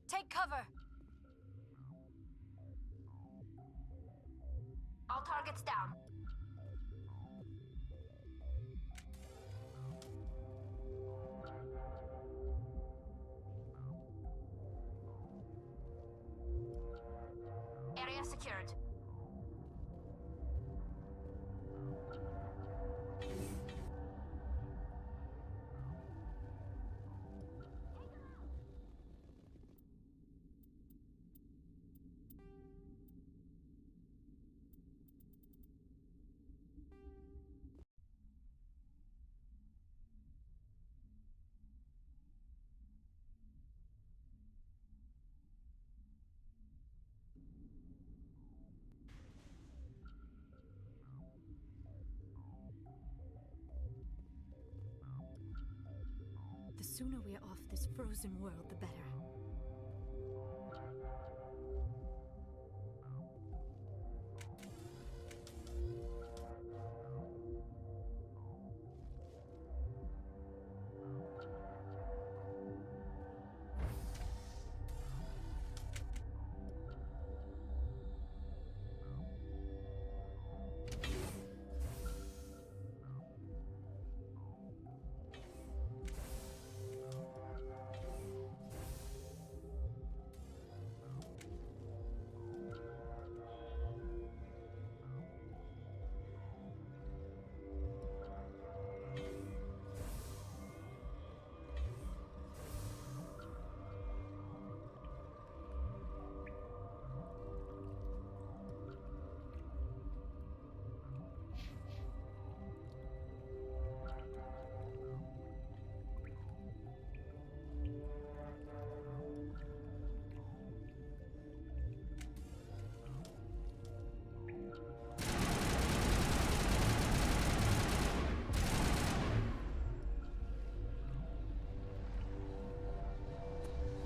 Take cover. All targets down. Area secured. The sooner we're off this frozen world, the better.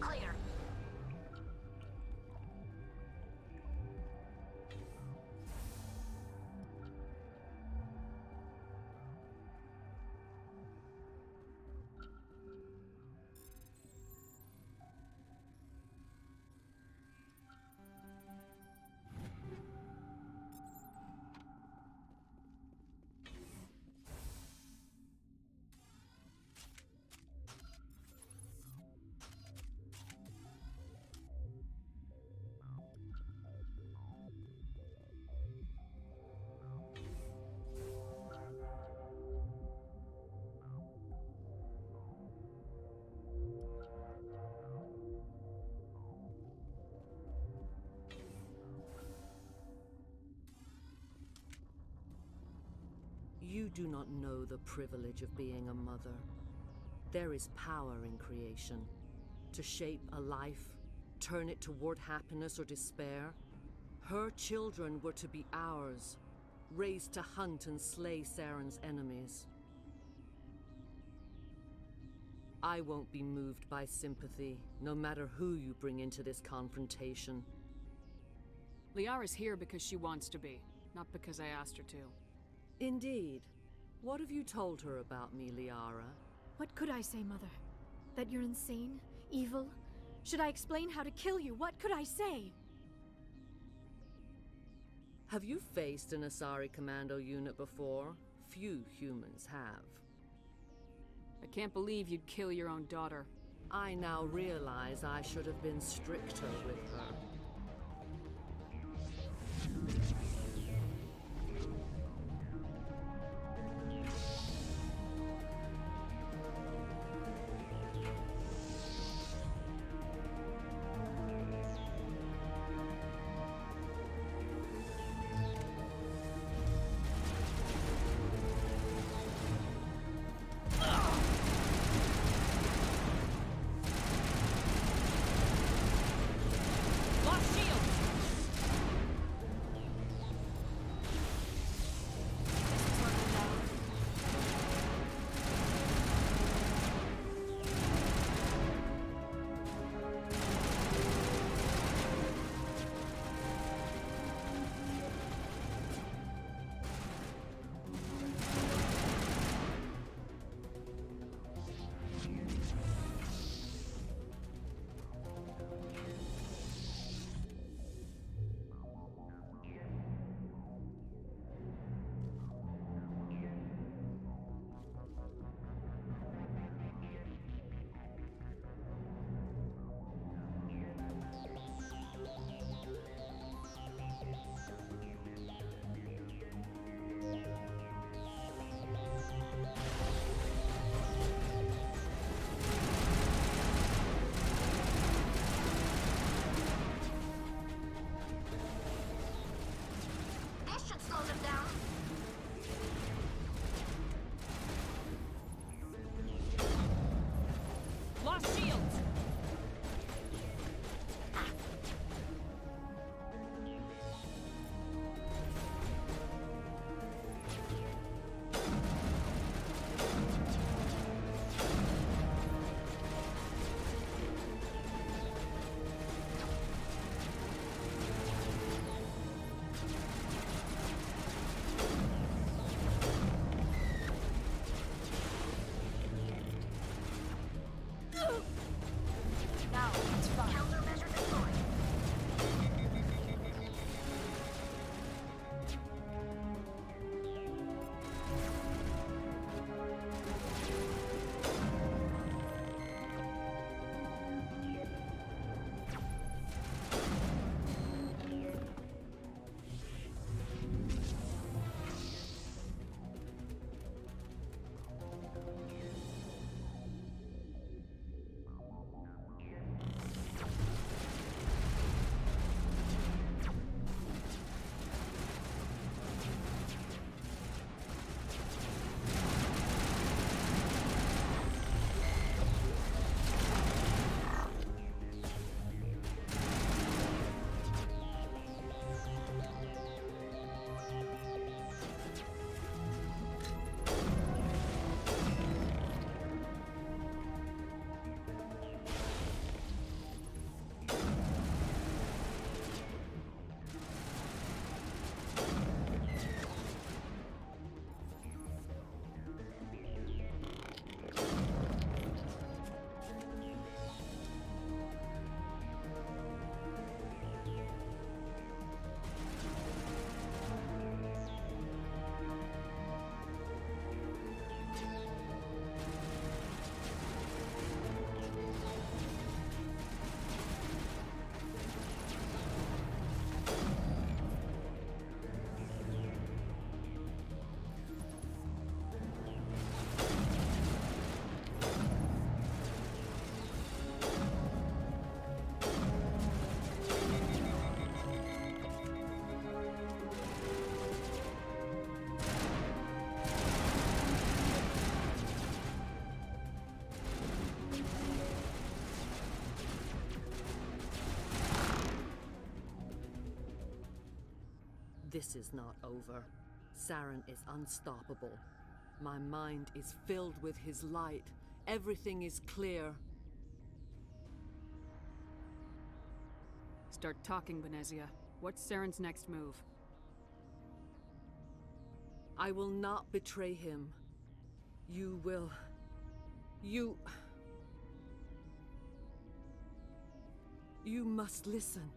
Clear. You do not know the privilege of being a mother. There is power in creation. To shape a life, turn it toward happiness or despair. Her children were to be ours, raised to hunt and slay Saren's enemies. I won't be moved by sympathy, no matter who you bring into this confrontation. Liara's here because she wants to be, not because I asked her to. Indeed. What have you told her about me, Liara? What could I say, Mother? That you're insane? Evil? Should I explain how to kill you? What could I say? Have you faced an Asari commando unit before? Few humans have. I can't believe you'd kill your own daughter. I now realize I should have been stricter with her. This is not over. Saren is unstoppable. My mind is filled with his light. Everything is clear. Start talking, Benezia. What's Saren's next move? I will not betray him. You will. You must listen.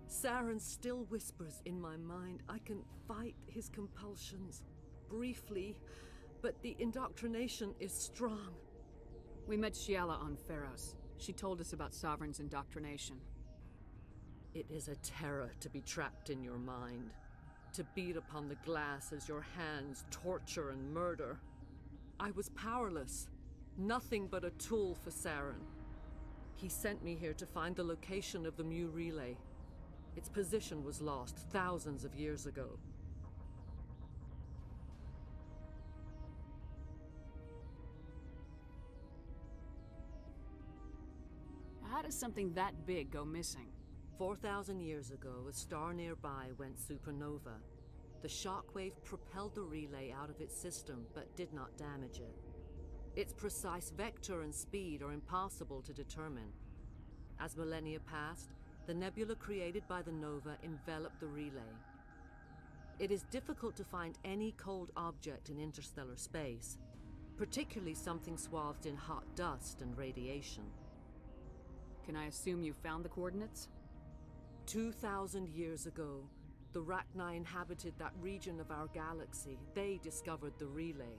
Saren still whispers in my mind. I can fight his compulsions briefly, but the indoctrination is strong. We met Shiala on Pharos. She told us about Sovereign's indoctrination. It is a terror to be trapped in your mind, to beat upon the glass as your hands torture and murder. I was powerless, nothing but a tool for Saren. He sent me here to find the location of the Mu relay. Its position was lost thousands of years ago. How does something that big go missing? 4,000 years ago, a star nearby went supernova. The shockwave propelled the relay out of its system, but did not damage it. Its precise vector and speed are impossible to determine. As millennia passed, the nebula created by the nova enveloped the relay. It is difficult to find any cold object in interstellar space, particularly something swathed in hot dust and radiation. Can I assume you found the coordinates? 2,000 years ago, the Rachni inhabited that region of our galaxy. They discovered the relay.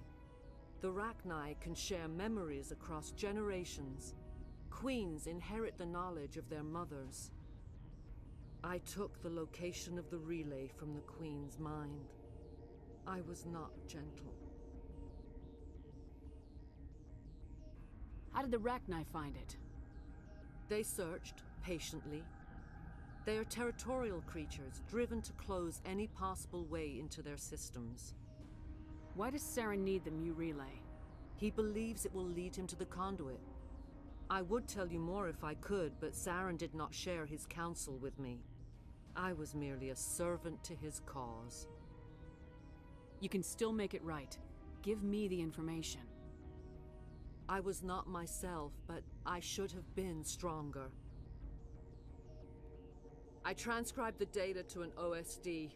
The Rachni can share memories across generations. Queens inherit the knowledge of their mothers. I took the location of the relay from the Queen's mind. I was not gentle. How did the Rachni find it? They searched, patiently. They are territorial creatures, driven to close any possible way into their systems. Why does Saren need the Mu relay? He believes it will lead him to the conduit. I would tell you more if I could, but Saren did not share his counsel with me. I was merely a servant to his cause. You can still make it right. Give me the information. I was not myself, but I should have been stronger. I transcribed the data to an OSD.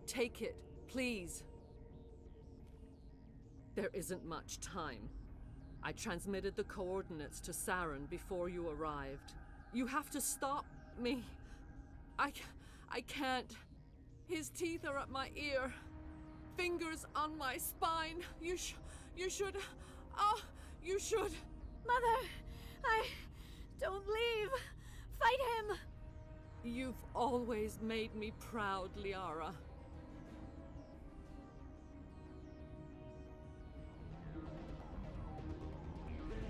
Take it, please. There isn't much time. I transmitted the coordinates to Saren before you arrived. You have to stop me. I can't. His teeth are at my ear. Fingers on my spine. You should. Oh, you should. Mother, don't leave. Fight him. You've always made me proud, Liara.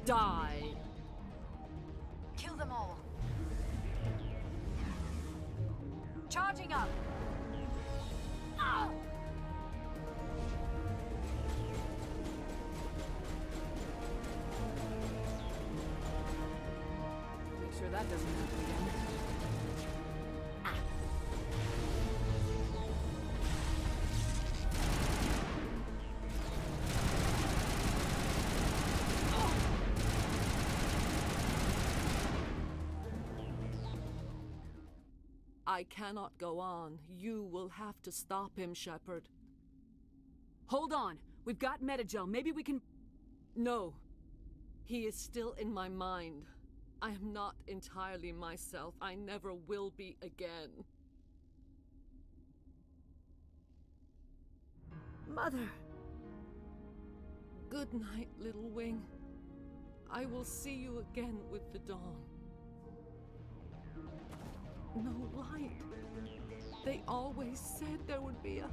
Die. Kill them all. Charging up. Ah! Make sure that doesn't happen again. I cannot go on. You will have to stop him, Shepard. Hold on! We've got Metagel. Maybe we can... No. He is still in my mind. I am not entirely myself. I never will be again. Mother. Good night, little wing. I will see you again with the dawn. No light. They always said there would be a...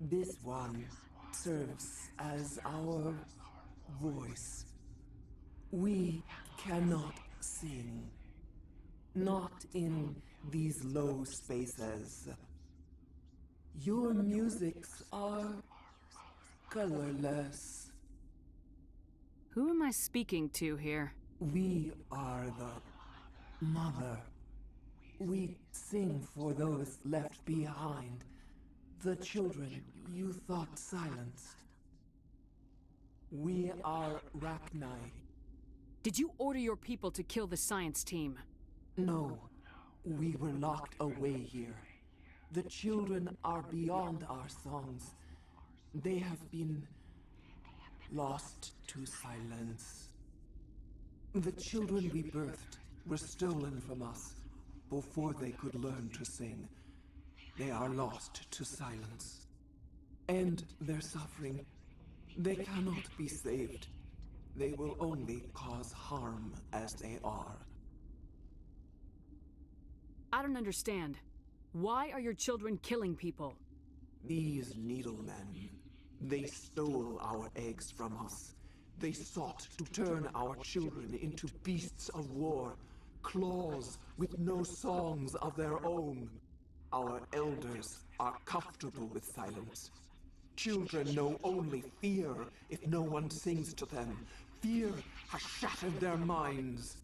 This one serves as our voice. We cannot sing. Not in these low spaces. Your musics are colorless. Who am I speaking to here? We are the mother. We sing for those left behind. The children you thought silenced. We are Rachni. Did you order your people to kill the science team? No, we were locked away here. The children are beyond our songs. They have been lost to silence. The children we birthed were stolen from us before they could learn to sing. They are lost to silence. And their suffering, they cannot be saved. They will only cause harm as they are. I don't understand. Why are your children killing people? These needlemen, they stole our eggs from us. They sought to turn our children into beasts of war, claws with no songs of their own. Our elders are comfortable with silence. Children know only fear if no one sings to them. Fear has shattered their minds.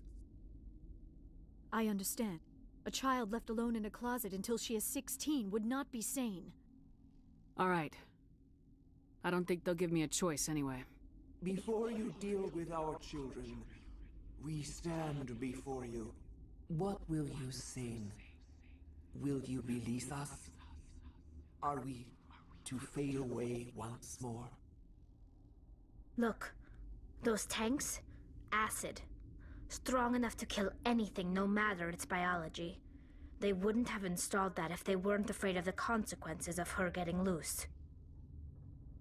I understand. A child left alone in a closet until she is 16 would not be sane. All right. I don't think they'll give me a choice anyway. Before you deal with our children, we stand before you. What will you sing? Will you release us? Are we to fade away once more? Look, those tanks? Acid. Strong enough to kill anything, no matter its biology. They wouldn't have installed that if they weren't afraid of the consequences of her getting loose.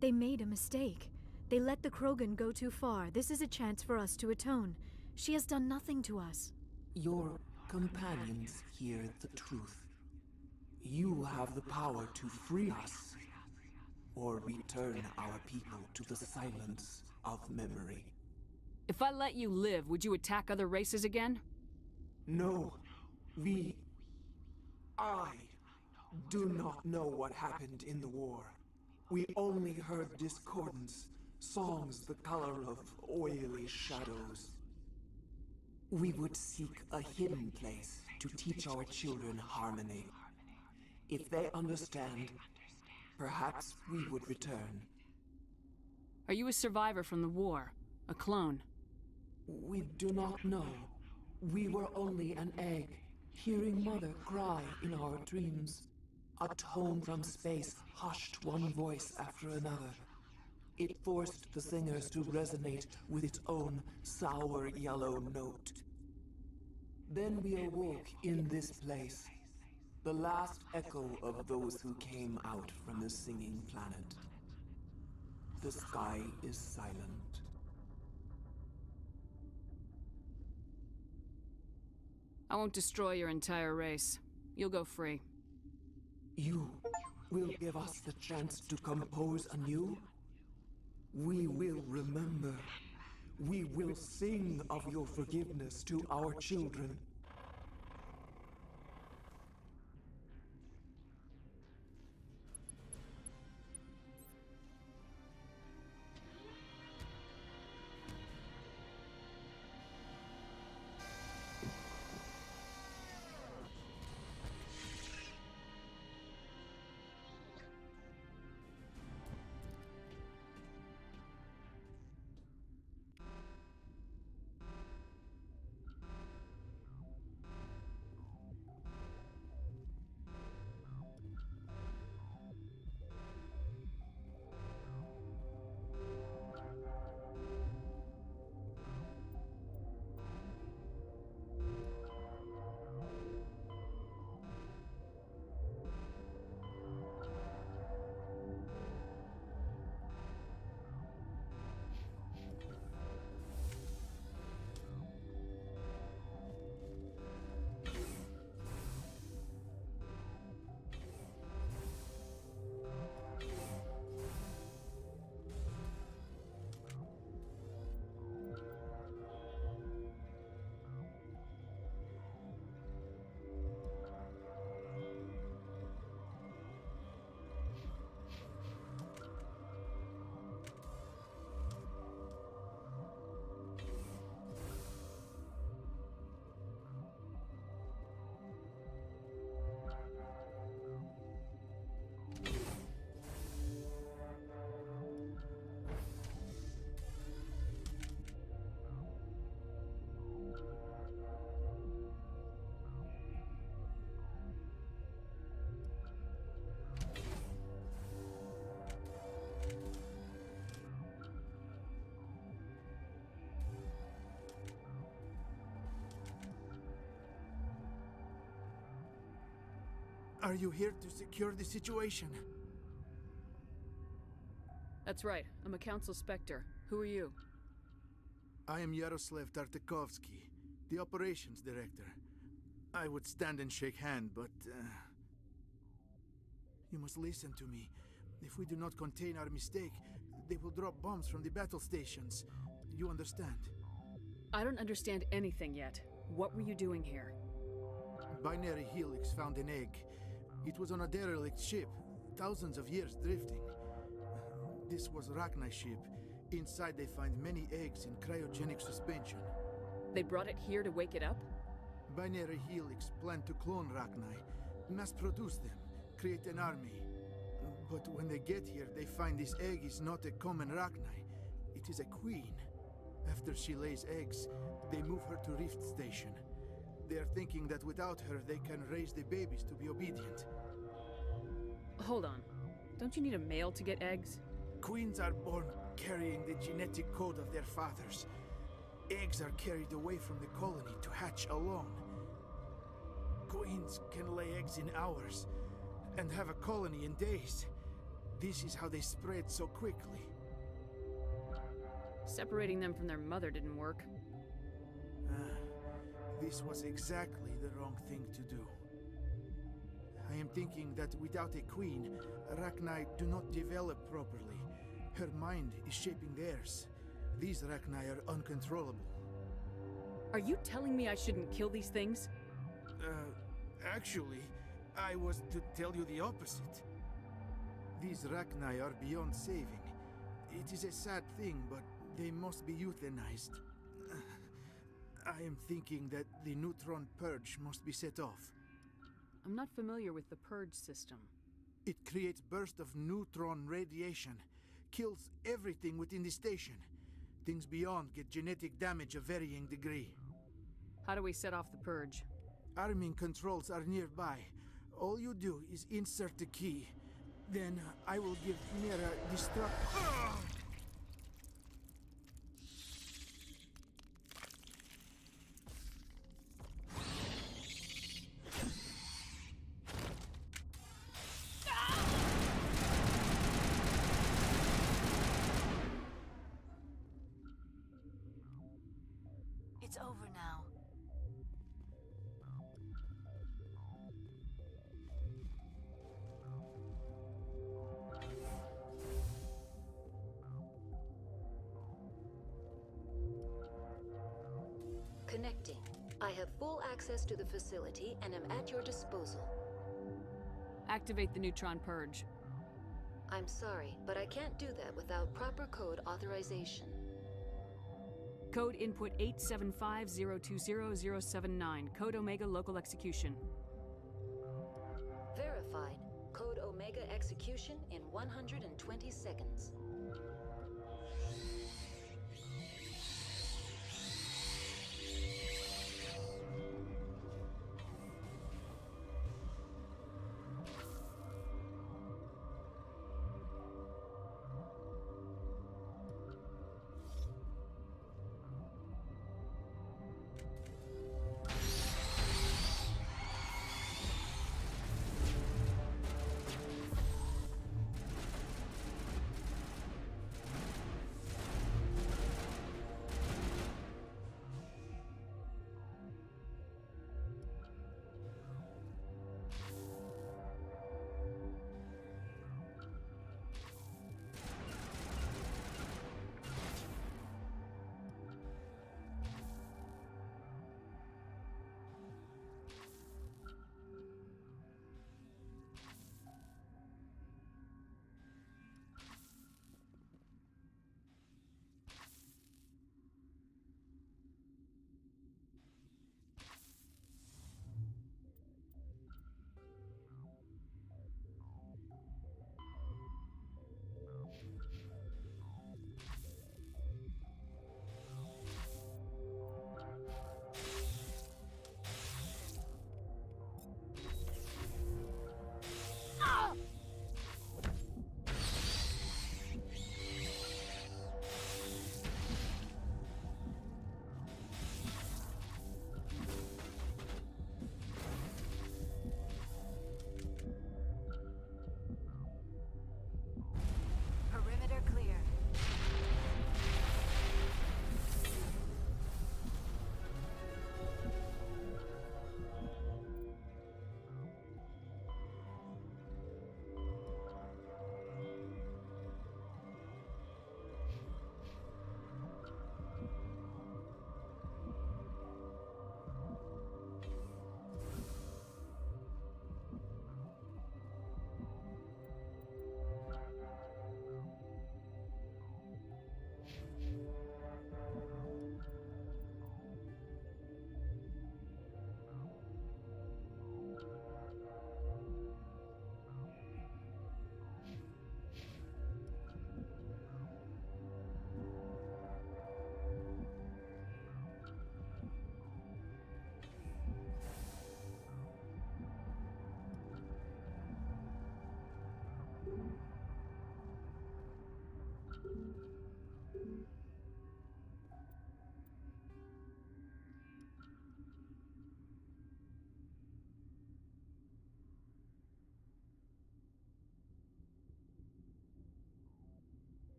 They made a mistake. They let the Krogan go too far. This is a chance for us to atone. She has done nothing to us. Your companions hear the truth. You have the power to free us, or return our people to the silence of memory. If I let you live, would you attack other races again? No, I do not know what happened in the war. We only heard discordance, songs the color of oily shadows. We would seek a hidden place to teach our children harmony. If they understand, perhaps we would return. Are you a survivor from the war? A clone? We do not know. We were only an egg, hearing Mother cry in our dreams. A tone from space hushed one voice after another. It forced the singers to resonate with its own sour yellow note. Then we awoke in this place, the last echo of those who came out from the singing planet. The sky is silent. I won't destroy your entire race. You'll go free. You will give us the chance to compose anew? We will remember. We will sing of your forgiveness to our children. Are you here to secure the situation? That's right. I'm a council specter. Who are you? I am Yaroslav Tartakovsky, the operations director. I would stand and shake hand, but you must listen to me. If we do not contain our mistake, they will drop bombs from the battle stations. You understand? I don't understand anything yet. What were you doing here? Binary Helix found an egg. It was on a derelict ship, thousands of years drifting. This was Rachni's ship. Inside they find many eggs in cryogenic suspension. They brought it here to wake it up? Binary Helix planned to clone Rachni, mass-produce them, create an army. But when they get here, they find this egg is not a common Rachni. It is a queen. After she lays eggs, they move her to Rift Station. They are thinking that without her, they can raise the babies to be obedient. Hold on. Don't you need a male to get eggs? Queens are born carrying the genetic code of their fathers. Eggs are carried away from the colony to hatch alone. Queens can lay eggs in hours and have a colony in days. This is how they spread so quickly. Separating them from their mother didn't work. This was exactly the wrong thing to do. I am thinking that without a queen, Rachni do not develop properly. Her mind is shaping theirs. These Rachni are uncontrollable. Are you telling me I shouldn't kill these things? Actually, I was to tell you the opposite. These Rachni are beyond saving. It is a sad thing, but they must be euthanized. I am thinking that the neutron purge must be set off. I'm not familiar with the purge system. It creates bursts of neutron radiation, kills everything within the station. Things beyond get genetic damage of varying degree. How do we set off the purge? Arming controls are nearby. All you do is insert the key. Then I will give Mira destruct. It's over now. Connecting. I have full access to the facility and am at your disposal. Activate the neutron purge. I'm sorry, but I can't do that without proper code authorization. Code input 875020079. Code Omega local execution. Verified. Code Omega execution in 120 seconds.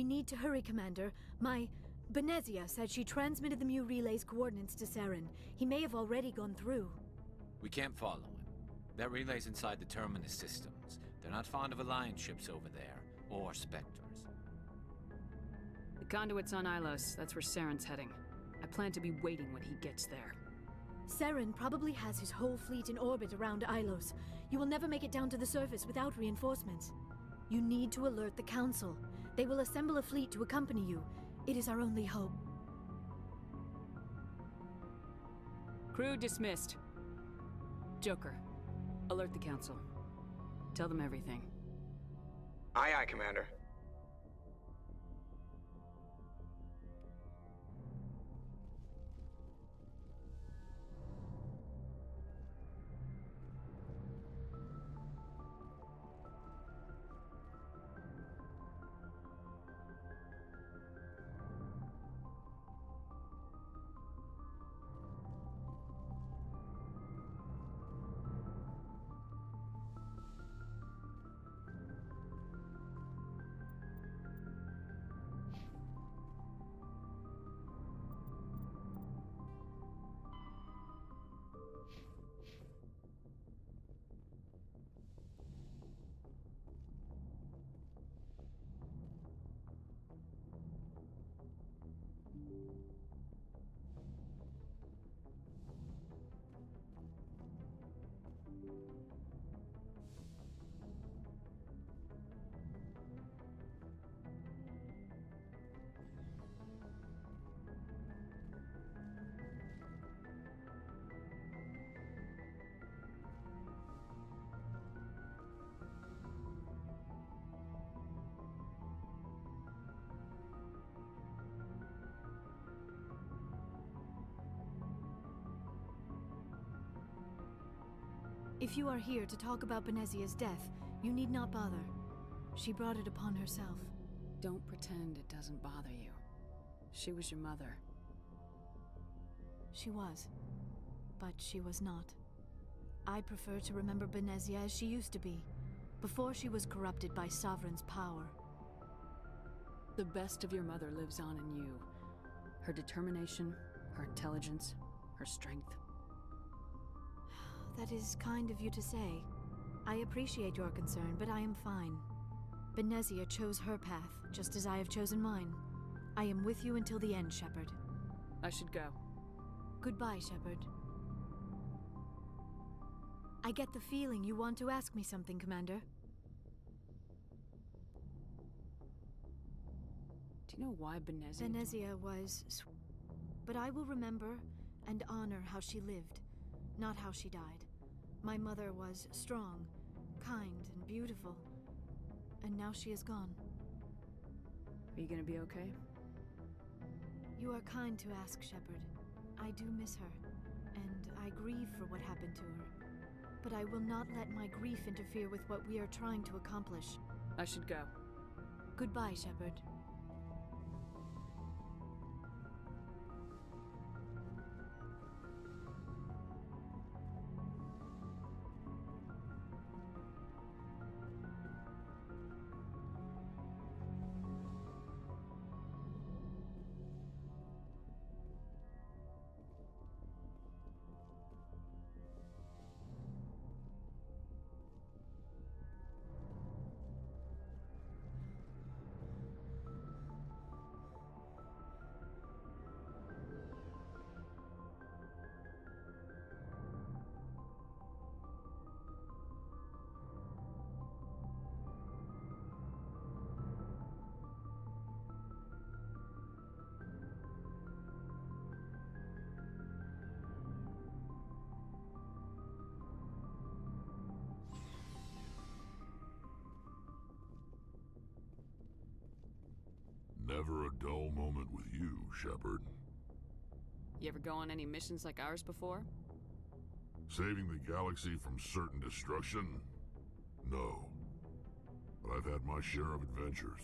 We need to hurry, Commander. My... Benezia said she transmitted the Mu relay's coordinates to Saren. He may have already gone through. We can't follow him. That relay's inside the Terminus systems. They're not fond of Alliance ships over there, or Spectres. The conduit's on Ilos. That's where Saren's heading. I plan to be waiting when he gets there. Saren probably has his whole fleet in orbit around Ilos. You will never make it down to the surface without reinforcements. You need to alert the Council. They will assemble a fleet to accompany you. It is our only hope. Crew dismissed. Joker, alert the Council. Tell them everything. Aye, aye, Commander. If you are here to talk about Benezia's death, you need not bother. She brought it upon herself. Don't pretend it doesn't bother you. She was your mother. She was. But she was not. I prefer to remember Benezia as she used to be, before she was corrupted by Sovereign's power. The best of your mother lives on in you. Her determination, her intelligence, her strength. That is kind of you to say. I appreciate your concern, but I am fine. Benezia chose her path, just as I have chosen mine. I am with you until the end, Shepard. I should go. Goodbye, Shepard. I get the feeling you want to ask me something, Commander. Do you know why Benezia... Benezia was... But I will remember and honor how she lived, not how she died. My mother was strong, kind, and beautiful. And now she is gone. Are you gonna be okay? You are kind to ask, Shepard. I do miss her, and I grieve for what happened to her. But I will not let my grief interfere with what we are trying to accomplish. I should go. Goodbye, Shepard. Never a dull moment with you, Shepard. You ever go on any missions like ours before? Saving the galaxy from certain destruction? No. But I've had my share of adventures.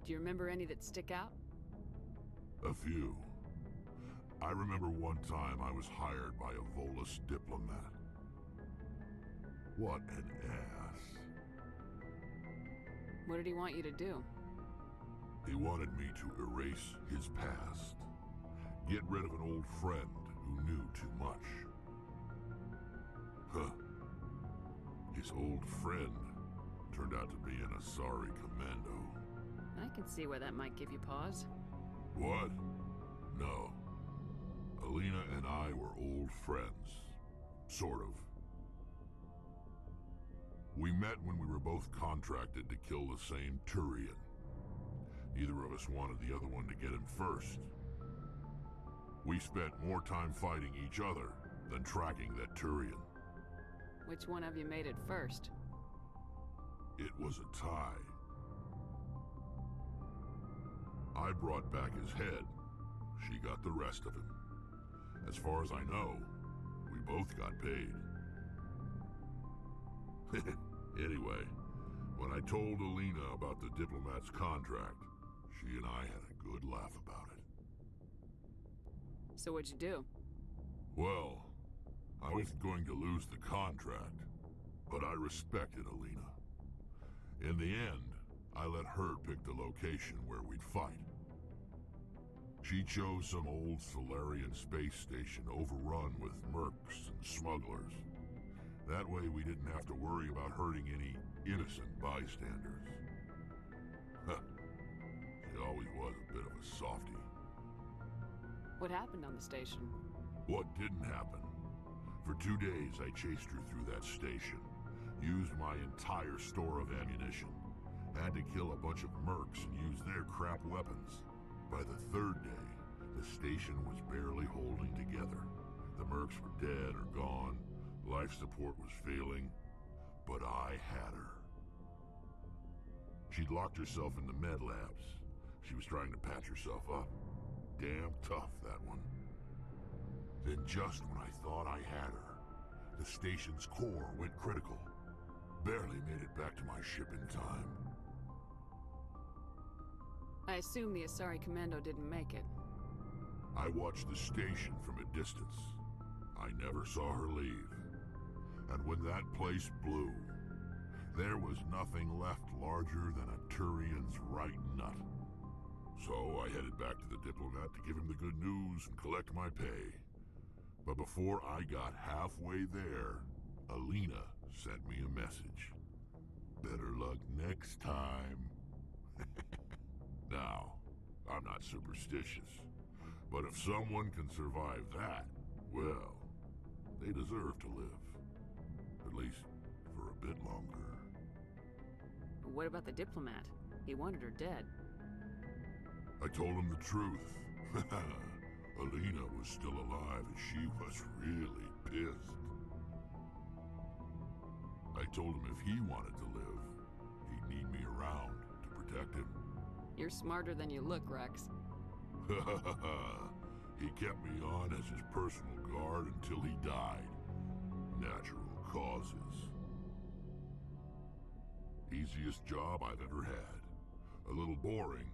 Do you remember any that stick out? A few. I remember one time I was hired by a Volus diplomat. What an ass. What did he want you to do? He wanted me to erase his past. Get rid of an old friend who knew too much. Huh. His old friend turned out to be an Asari commando. I can see where that might give you pause. What? No. Alina and I were old friends. Sort of. We met when we were both contracted to kill the same Turian. Neither of us wanted the other one to get him first. We spent more time fighting each other than tracking that Turian. Which one of you made it first? It was a tie. I brought back his head. She got the rest of him. As far as I know, we both got paid. Anyway, when I told Alina about the diplomat's contract, she and I had a good laugh about it. So what'd you do? Well, I wasn't going to lose the contract, but I respected Alina. In the end, I let her pick the location where we'd fight. She chose some old Solarian space station overrun with mercs and smugglers. That way we didn't have to worry about hurting any innocent bystanders. She always was a bit of a softie. What happened on the station? What didn't happen? For 2 days I chased her through that station, used my entire store of ammunition, had to kill a bunch of mercs and use their crap weapons. By the 3rd day, the station was barely holding together. The mercs were dead or gone, life support was failing, but I had her. She'd locked herself in the med labs. She was trying to patch herself up. Damn tough, that one. Then just when I thought I had her, the station's core went critical. Barely made it back to my ship in time. I assume the Asari Commando didn't make it. I watched the station from a distance. I never saw her leave. And when that place blew, there was nothing left larger than a Turian's right nut. So I headed back to the diplomat to give him the good news and collect my pay. But before I got halfway there, Alina sent me a message. Better luck next time. Now, I'm not superstitious, but if someone can survive that, well, they deserve to live. At least for a bit longer. What about the diplomat? He wanted her dead. I told him the truth. Alina was still alive and she was really pissed. I told him if he wanted to live, he'd need me around to protect him. You're smarter than you look, Rex. He kept me on as his personal guard until he died. Natural causes. Easiest job I've ever had. A little boring,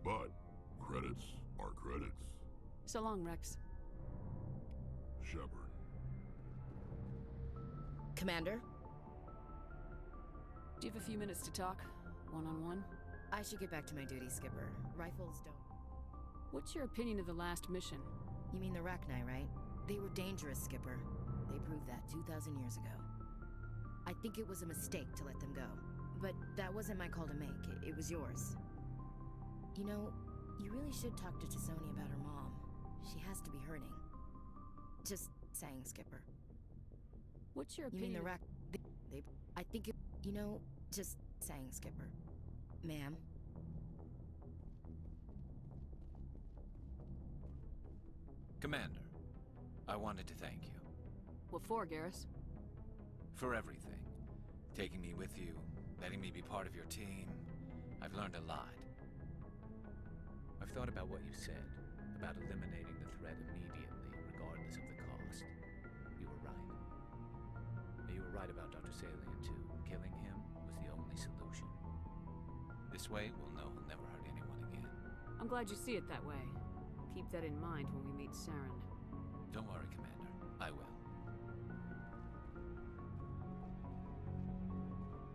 but credits are credits. So long, Rex. Shepard. Commander? Do you have a few minutes to talk? One-on-one? I should get back to my duty, Skipper. Rifles don't... What's your opinion of the last mission? You mean the Rachni, right? They were dangerous, Skipper. They proved that 2,000 years ago. I think it was a mistake to let them go. But that wasn't my call to make. It was yours. You know, you really should talk to Chisoni about her mom. She has to be hurting. Just saying, Skipper. What's your You opinion? mean the They... I think it... You know, just saying, Skipper. Ma'am? Commander, I wanted to thank you. What for, Garrus? For everything. Taking me with you, letting me be part of your team. I've learned a lot. I've thought about what you said, about eliminating the threat immediately, regardless of the cost. You were right. And you were right about Dr. Salian, too. Killing him was the only solution. This way, we'll know he'll never hurt anyone again. I'm glad you see it that way. Keep that in mind when we meet Saren. Don't worry, Commander. I will.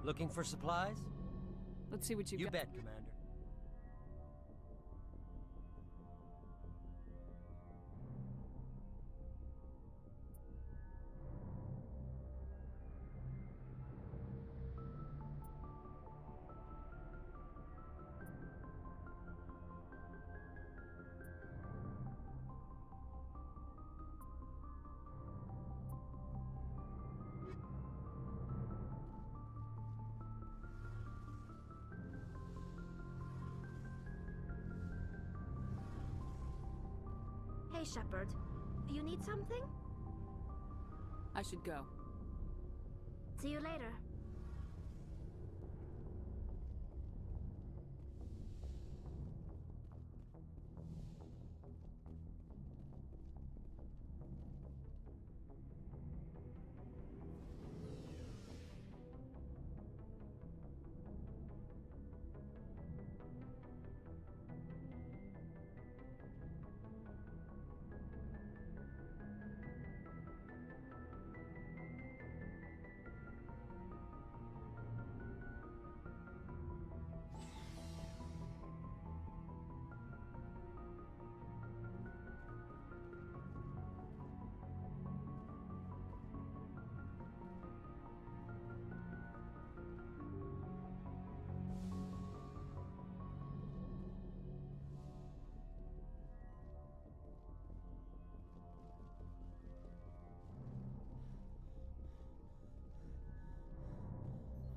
Looking for supplies? Let's see what you got. You bet, Commander. Shepard. You need something? I should go. See you later.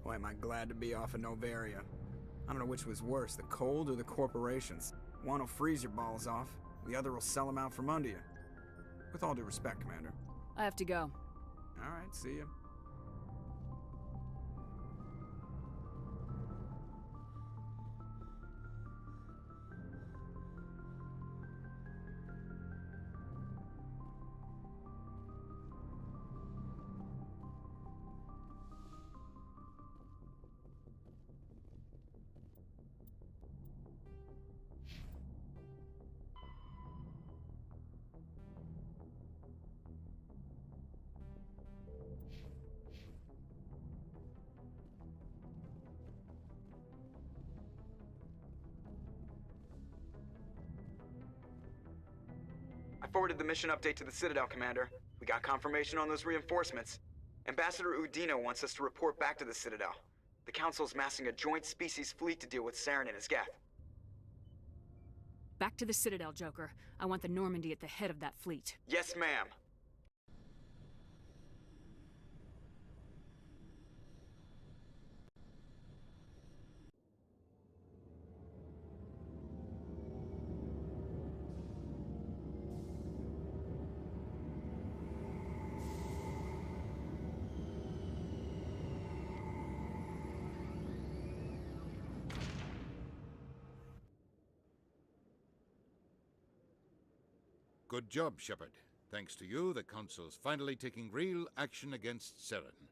Boy, am I glad to be off of Novaria. I don't know which was worse, the cold or the corporations. One will freeze your balls off, the other will sell them out from under you. With all due respect, Commander. I have to go. All right, see ya. I forwarded the mission update to the Citadel, Commander. We got confirmation on those reinforcements. Ambassador Udino wants us to report back to the Citadel. The Council's massing a joint species fleet to deal with Saren and his Geth. Back to the Citadel, Joker. I want the Normandy at the head of that fleet. Yes, ma'am. Good job, Shepard. Thanks to you, the Council's finally taking real action against Saren.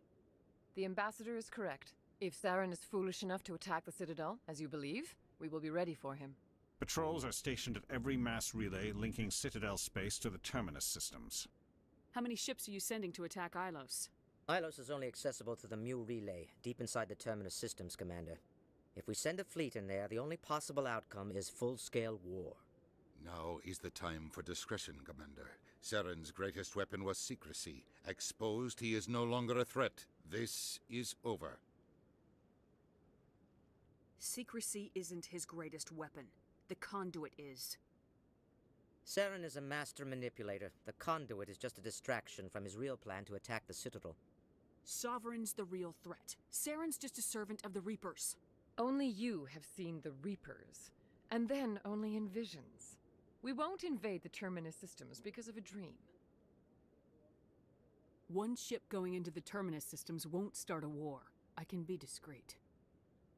The Ambassador is correct. If Saren is foolish enough to attack the Citadel, as you believe, we will be ready for him. Patrols are stationed at every mass relay linking Citadel space to the Terminus systems. How many ships are you sending to attack Ilos? Ilos is only accessible through the Mu relay, deep inside the Terminus systems, Commander. If we send a fleet in there, the only possible outcome is full-scale war. Now is the time for discretion, Commander. Saren's greatest weapon was secrecy. Exposed, he is no longer a threat. This is over. Secrecy isn't his greatest weapon. The conduit is. Saren is a master manipulator. The conduit is just a distraction from his real plan to attack the Citadel. Sovereign's the real threat. Saren's just a servant of the Reapers. Only you have seen the Reapers, and then only in visions. We won't invade the Terminus systems because of a dream. One ship going into the Terminus systems won't start a war. I can be discreet.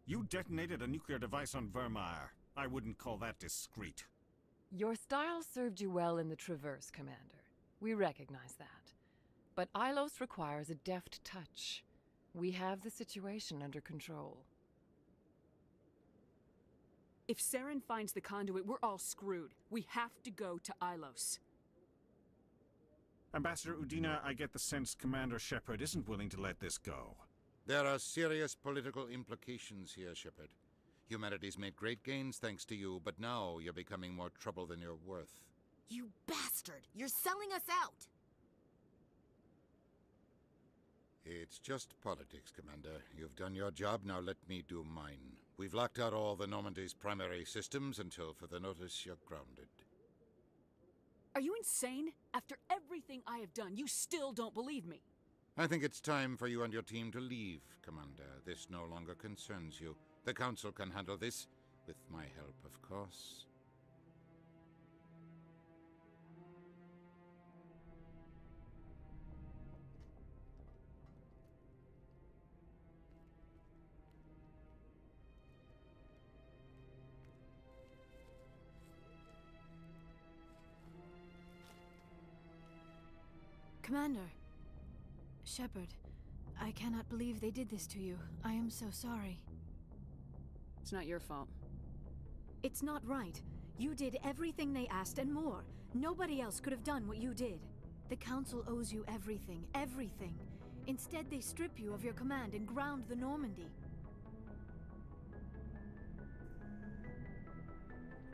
You detonated a nuclear device on Vermeer. I wouldn't call that discreet. Your style served you well in the Traverse, Commander. We recognize that. But Ilos requires a deft touch. We have the situation under control. If Saren finds the conduit, we're all screwed. We have to go to Ilos. Ambassador Udina, I get the sense Commander Shepard isn't willing to let this go. There are serious political implications here, Shepard. Humanity's made great gains thanks to you, but now you're becoming more trouble than you're worth. You bastard! You're selling us out! It's just politics, Commander. You've done your job, now let me do mine. We've locked out all the Normandy's primary systems until further notice you're grounded. Are you insane? After everything I have done, you still don't believe me. I think it's time for you and your team to leave, Commander. This no longer concerns you. The Council can handle this, with my help, of course. Commander. Shepard, I cannot believe they did this to you. I am so sorry. It's not your fault. It's not right. You did everything they asked and more. Nobody else could have done what you did. The Council owes you everything, everything. Instead, they strip you of your command and ground the Normandy.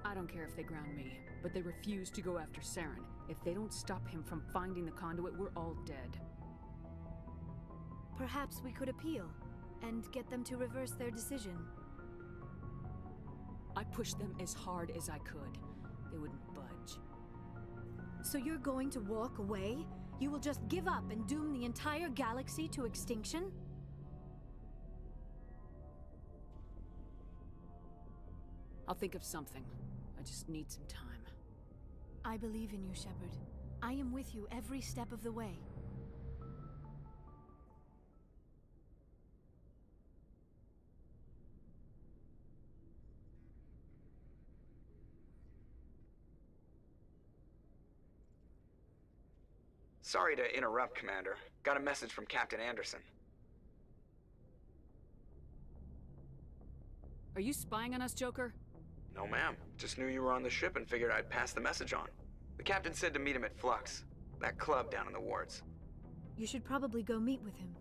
I don't care if they ground me, but they refuse to go after Saren. If they don't stop him from finding the conduit, we're all dead. Perhaps we could appeal and get them to reverse their decision. I pushed them as hard as I could. They wouldn't budge. So you're going to walk away? You will just give up and doom the entire galaxy to extinction? I'll think of something. I just need some time. I believe in you, Shepard. I am with you every step of the way. Sorry to interrupt, Commander. Got a message from Captain Anderson. Are you spying on us, Joker? No, ma'am. Just knew you were on the ship and figured I'd pass the message on. The captain said to meet him at Flux, that club down in the wards. You should probably go meet with him.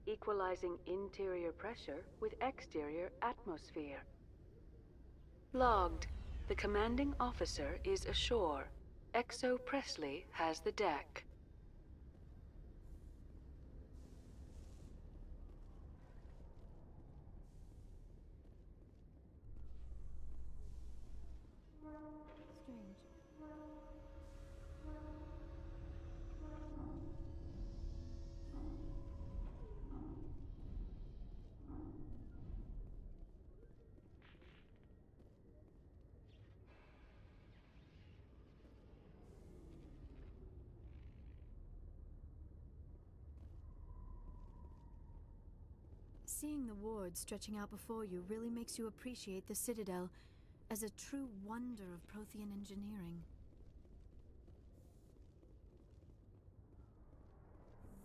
equalizing interior pressure with exterior atmosphere. Logged. The commanding officer is ashore. Exo Presley has the deck. Seeing the ward stretching out before you really makes you appreciate the Citadel as a true wonder of Prothean engineering.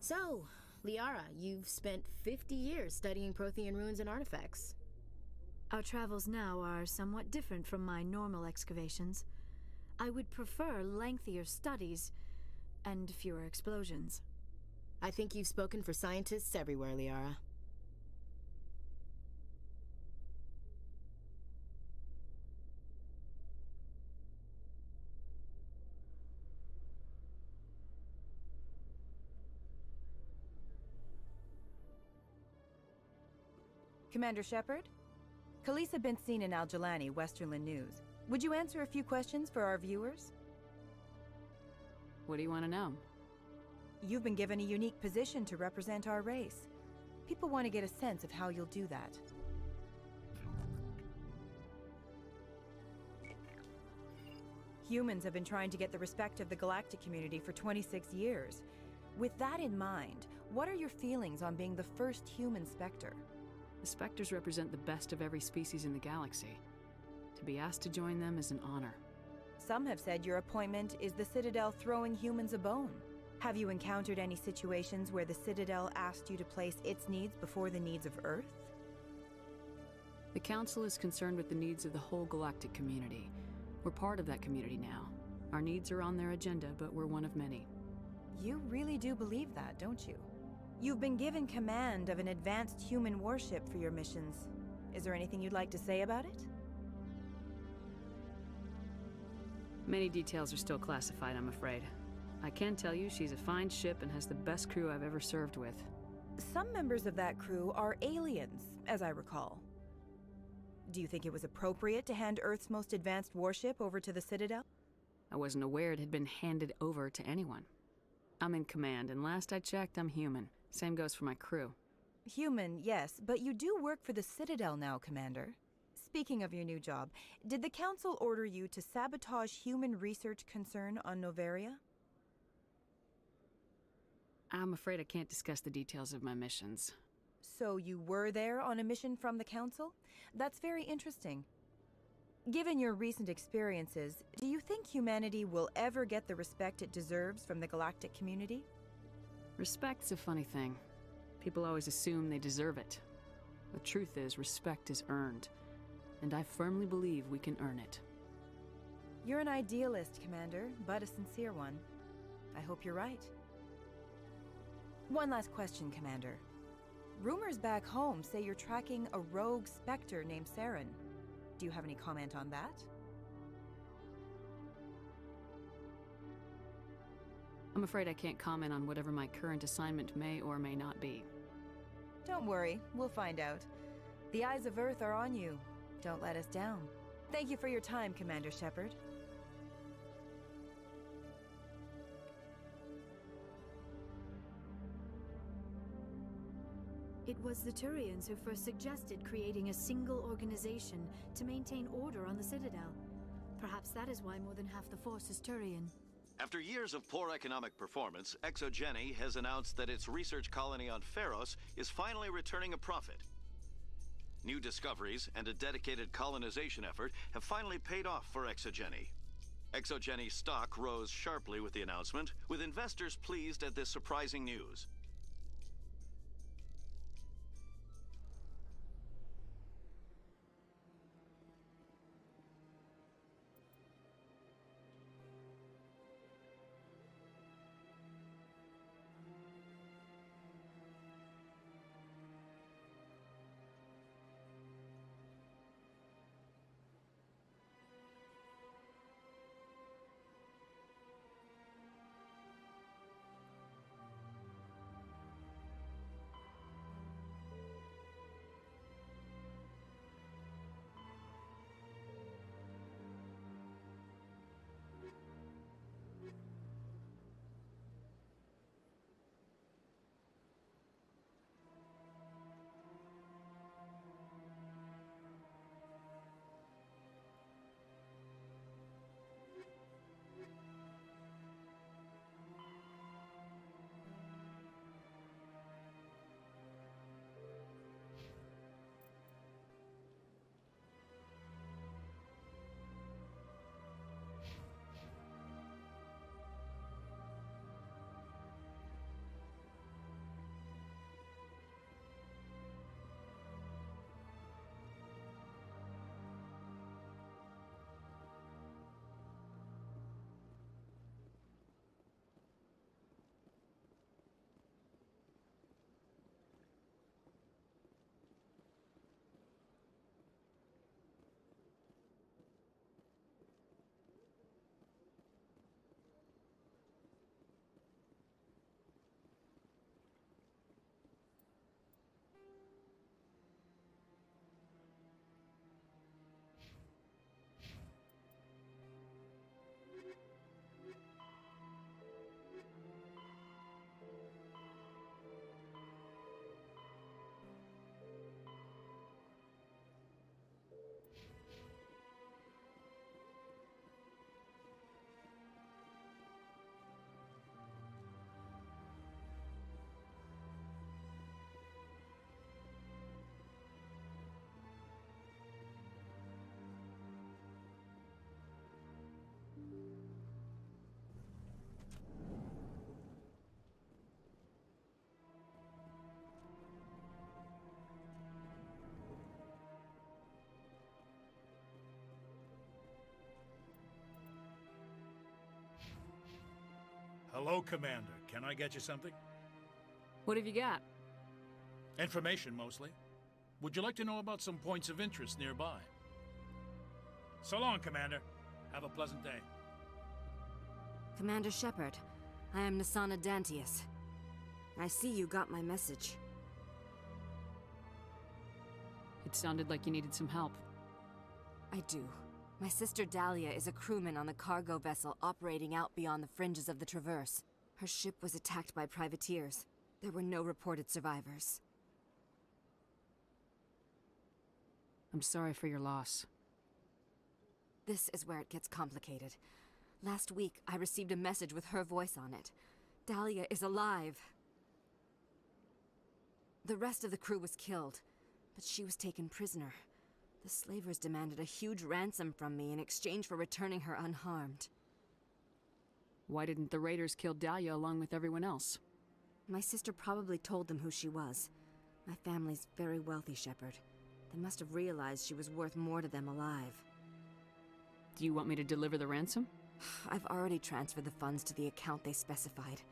So, Liara, you've spent 50 years studying Prothean ruins and artifacts. Our travels now are somewhat different from my normal excavations. I would prefer lengthier studies and fewer explosions. I think you've spoken for scientists everywhere, Liara. Commander Shepard? Khaleesa been seen in Al-Jalani, Westerland News. Would you answer a few questions for our viewers? What do you want to know? You've been given a unique position to represent our race. People want to get a sense of how you'll do that. Humans have been trying to get the respect of the galactic community for 26 years. With that in mind, what are your feelings on being the first human Spectre? The Spectres represent the best of every species in the galaxy. To be asked to join them is an honor. Some have said your appointment is the Citadel throwing humans a bone. Have you encountered any situations where the Citadel asked you to place its needs before the needs of Earth? The Council is concerned with the needs of the whole galactic community. We're part of that community now. Our needs are on their agenda, but we're one of many. You really do believe that, don't you? You've been given command of an advanced human warship for your missions. Is there anything you'd like to say about it? Many details are still classified, I'm afraid. I can tell you she's a fine ship and has the best crew I've ever served with. Some members of that crew are aliens, as I recall. Do you think it was appropriate to hand Earth's most advanced warship over to the Citadel? I wasn't aware it had been handed over to anyone. I'm in command, and last I checked, I'm human. Same goes for my crew. Human, yes, but you do work for the Citadel now, Commander. Speaking of your new job, did the Council order you to sabotage human research concern on Noveria? I'm afraid I can't discuss the details of my missions. So you were there on a mission from the Council? That's very interesting. Given your recent experiences, do you think humanity will ever get the respect it deserves from the galactic community? Respect's a funny thing. People always assume they deserve it. The truth is, respect is earned. And I firmly believe we can earn it. You're an idealist, Commander, but a sincere one. I hope you're right. One last question, Commander. Rumors back home say you're tracking a rogue Spectre named Saren. Do you have any comment on that? I'm afraid I can't comment on whatever my current assignment may or may not be. Don't worry, we'll find out. The eyes of Earth are on you. Don't let us down. Thank you for your time, Commander Shepard. It was the Turians who first suggested creating a single organization to maintain order on the Citadel. Perhaps that is why more than half the force is Turian. After years of poor economic performance, ExoGeni has announced that its research colony on Pharos is finally returning a profit. New discoveries and a dedicated colonization effort have finally paid off for ExoGeni. ExoGeni stock rose sharply with the announcement, with investors pleased at this surprising news. Hello, Commander. Can I get you something? What have you got? Information, mostly. Would you like to know about some points of interest nearby? So long, Commander. Have a pleasant day. Commander Shepard, I am Nasana Dantius. I see you got my message. It sounded like you needed some help. I do. My sister Dahlia is a crewman on the cargo vessel operating out beyond the fringes of the Traverse. Her ship was attacked by privateers. There were no reported survivors. I'm sorry for your loss. This is where it gets complicated. Last week, I received a message with her voice on it. Dahlia is alive. The rest of the crew was killed, but she was taken prisoner. The slavers demanded a huge ransom from me in exchange for returning her unharmed. Why didn't the raiders kill Dahlia along with everyone else? My sister probably told them who she was. My family's very wealthy, Shepard. They must have realized she was worth more to them alive. Do you want me to deliver the ransom? I've already transferred the funds to the account they specified.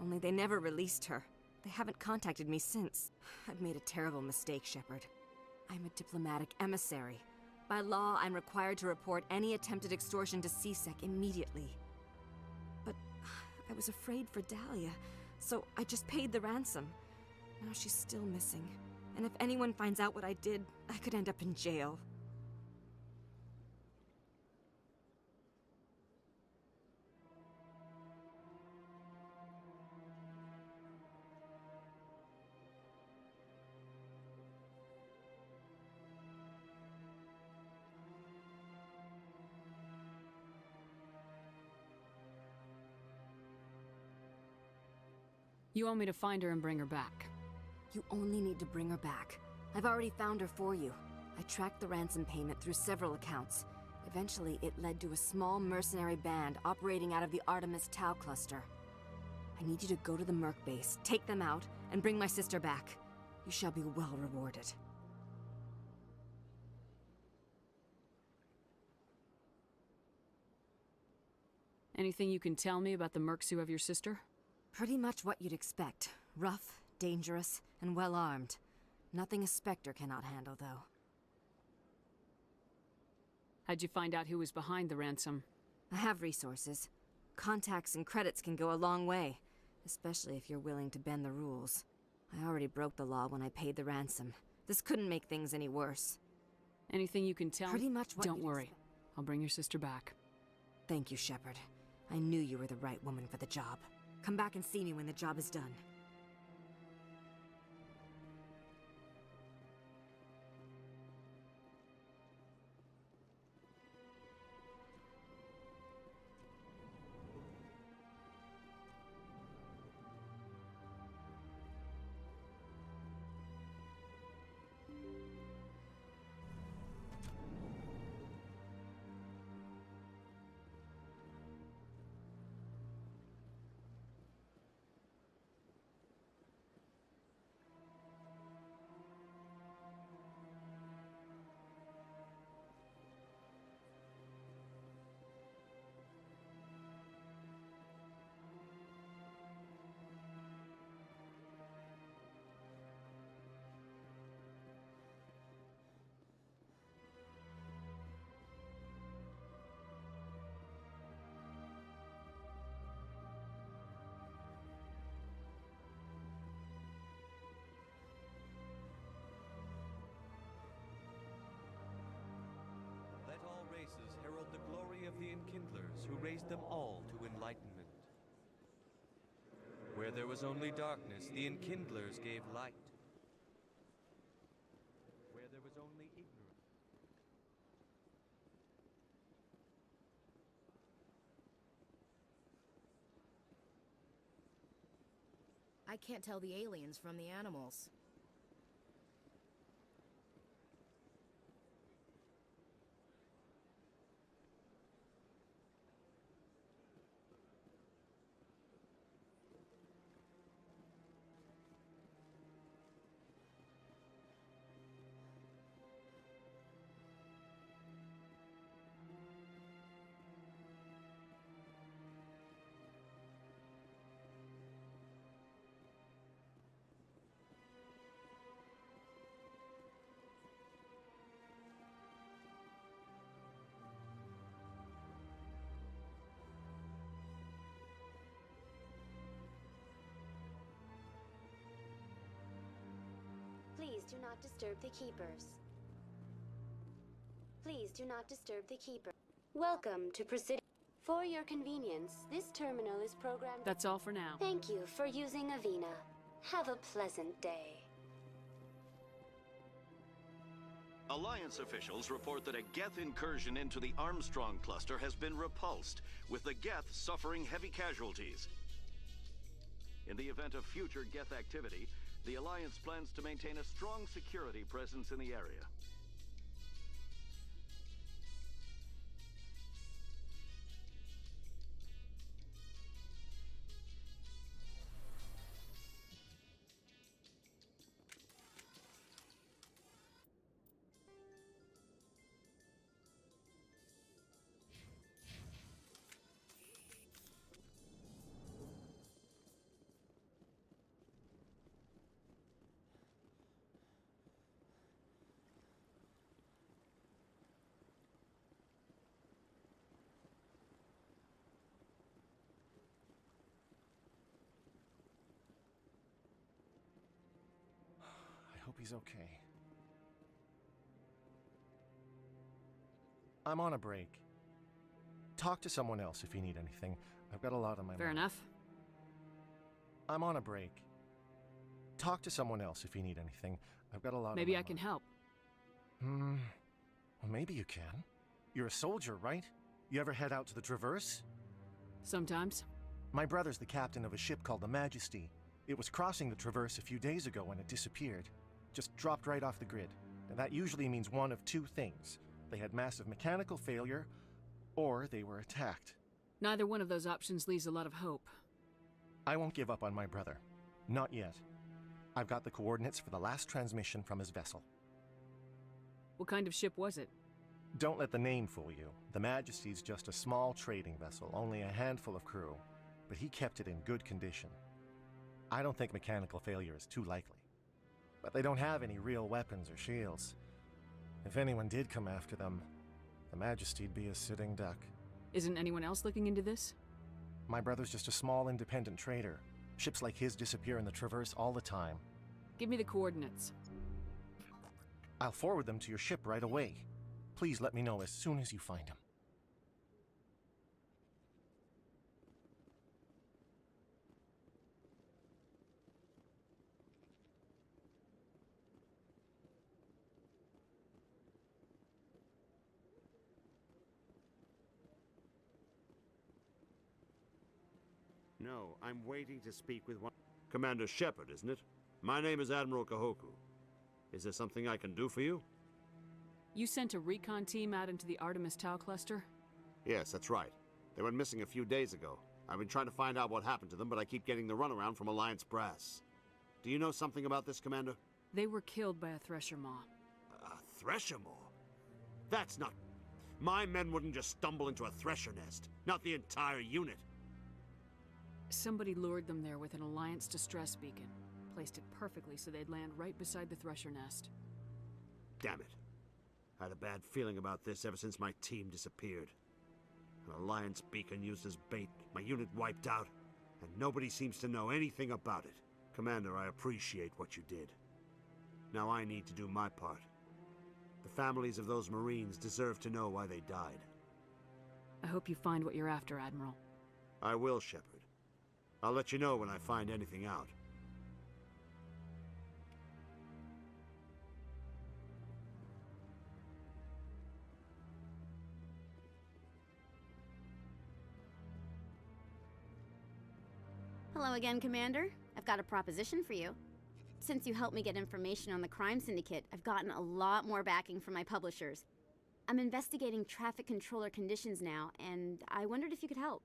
Only they never released her. They haven't contacted me since. I've made a terrible mistake, Shepard. I'm a diplomatic emissary. By law, I'm required to report any attempted extortion to CSEC immediately. But I was afraid for Dahlia, so I just paid the ransom. Now she's still missing. And if anyone finds out what I did, I could end up in jail. You want me to find her and bring her back? You only need to bring her back. I've already found her for you. I tracked the ransom payment through several accounts. Eventually, it led to a small mercenary band operating out of the Artemis Tau cluster. I need you to go to the Merc base, take them out, and bring my sister back. You shall be well rewarded. Anything you can tell me about the mercs who have your sister? Pretty much what you'd expect. Rough, dangerous, and well-armed. Nothing a Spectre cannot handle, though. How'd you find out who was behind the ransom? I have resources. Contacts and credits can go a long way, especially if you're willing to bend the rules. I already broke the law when I paid the ransom. This couldn't make things any worse. Anything you can tell me? Pretty much what Don't worry. I'll bring your sister back. Thank you, Shepard. I knew you were the right woman for the job. Come back and see me when the job is done. Herald the glory of the Enkindlers, who raised them all to enlightenment. Where there was only darkness, the Enkindlers gave light. Where there was only ignorance. I can't tell the aliens from the animals. Please do not disturb the keepers. Please do not disturb the keeper. Welcome to Presidio. For your convenience, this terminal is programmed... That's all for now. Thank you for using Avena. Have a pleasant day. Alliance officials report that a Geth incursion into the Armstrong cluster has been repulsed, with the Geth suffering heavy casualties. In the event of future Geth activity, the Alliance plans to maintain a strong security presence in the area. I hope he's okay. I'm on a break. Talk to someone else if you need anything. I've got a lot on my mind. Fair enough. I'm on a break. Talk to someone else if you need anything. I've got a lot on my mind. Maybe I can help. Well, maybe you can. You're a soldier, right? You ever head out to the Traverse? Sometimes. My brother's the captain of a ship called the Majesty. It was crossing the Traverse a few days ago when it disappeared. Just dropped right off the grid. And that usually means one of two things. They had massive mechanical failure, or they were attacked. Neither one of those options leaves a lot of hope. I won't give up on my brother. Not yet. I've got the coordinates for the last transmission from his vessel. What kind of ship was it? Don't let the name fool you. The Majesty's just a small trading vessel, only a handful of crew. But he kept it in good condition. I don't think mechanical failure is too likely. But they don't have any real weapons or shields. If anyone did come after them, the Majesty'd be a sitting duck. Isn't anyone else looking into this? My brother's just a small independent trader. Ships like his disappear in the Traverse all the time. Give me the coordinates. I'll forward them to your ship right away. Please let me know as soon as you find them. No, I'm waiting to speak with one... Commander Shepard, isn't it? My name is Admiral Kahoku. Is there something I can do for you? You sent a recon team out into the Artemis Tau cluster? Yes, that's right. They went missing a few days ago. I've been trying to find out what happened to them, but I keep getting the runaround from Alliance brass. Do you know something about this, Commander? They were killed by a Thresher Maw. A Thresher Maw? That's not... My men wouldn't just stumble into a Thresher nest. Not the entire unit. Somebody lured them there with an Alliance distress beacon. Placed it perfectly so they'd land right beside the Thresher nest. Damn it. I had a bad feeling about this ever since my team disappeared. An Alliance beacon used as bait, my unit wiped out, and nobody seems to know anything about it. Commander, I appreciate what you did. Now I need to do my part. The families of those Marines deserve to know why they died. I hope you find what you're after, Admiral. I will, Shepard. I'll let you know when I find anything out. Hello again, Commander. I've got a proposition for you. Since you helped me get information on the crime syndicate, I've gotten a lot more backing from my publishers. I'm investigating traffic controller conditions now, and I wondered if you could help.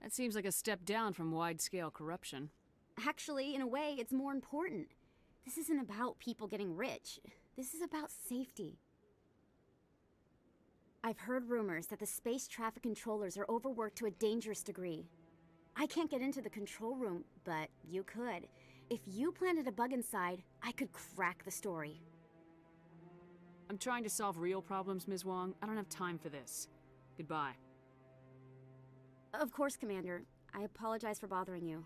That seems like a step down from wide-scale corruption. Actually, in a way, it's more important. This isn't about people getting rich. This is about safety. I've heard rumors that the space traffic controllers are overworked to a dangerous degree. I can't get into the control room, but you could. If you planted a bug inside, I could crack the story. I'm trying to solve real problems, Ms. Wong. I don't have time for this. Goodbye. Of course, Commander. I apologize for bothering you.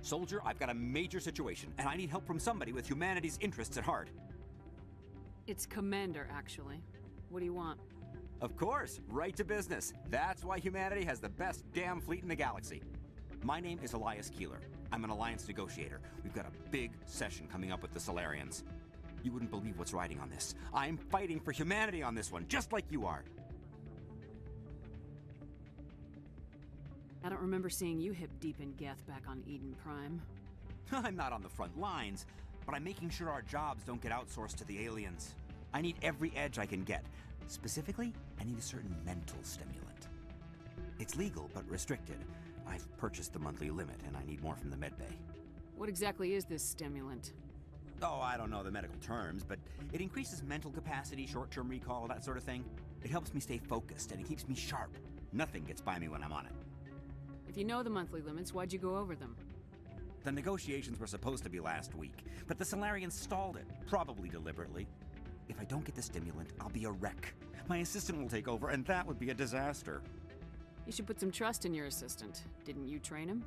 Soldier, I've got a major situation, and I need help from somebody with humanity's interests at heart. It's Commander, actually. What do you want? Of course, right to business. That's why humanity has the best damn fleet in the galaxy. My name is Elias Keeler. I'm an alliance negotiator. We've got a big session coming up with the Solarians. You wouldn't believe what's riding on this. I'm fighting for humanity on this one, just like you are. I don't remember seeing you hip deep in Geth back on Eden Prime. I'm not on the front lines, but I'm making sure our jobs don't get outsourced to the aliens. I need every edge I can get. Specifically, I need a certain mental stimulant. It's legal, but restricted. I've purchased the monthly limit, and I need more from the medbay. What exactly is this stimulant? Oh, I don't know the medical terms, but it increases mental capacity, short-term recall, that sort of thing. It helps me stay focused, and it keeps me sharp. Nothing gets by me when I'm on it. If you know the monthly limits, why'd you go over them? The negotiations were supposed to be last week, but the Solarians stalled it, probably deliberately. If I don't get the stimulant, I'll be a wreck. My assistant will take over, and that would be a disaster. You should put some trust in your assistant. Didn't you train him?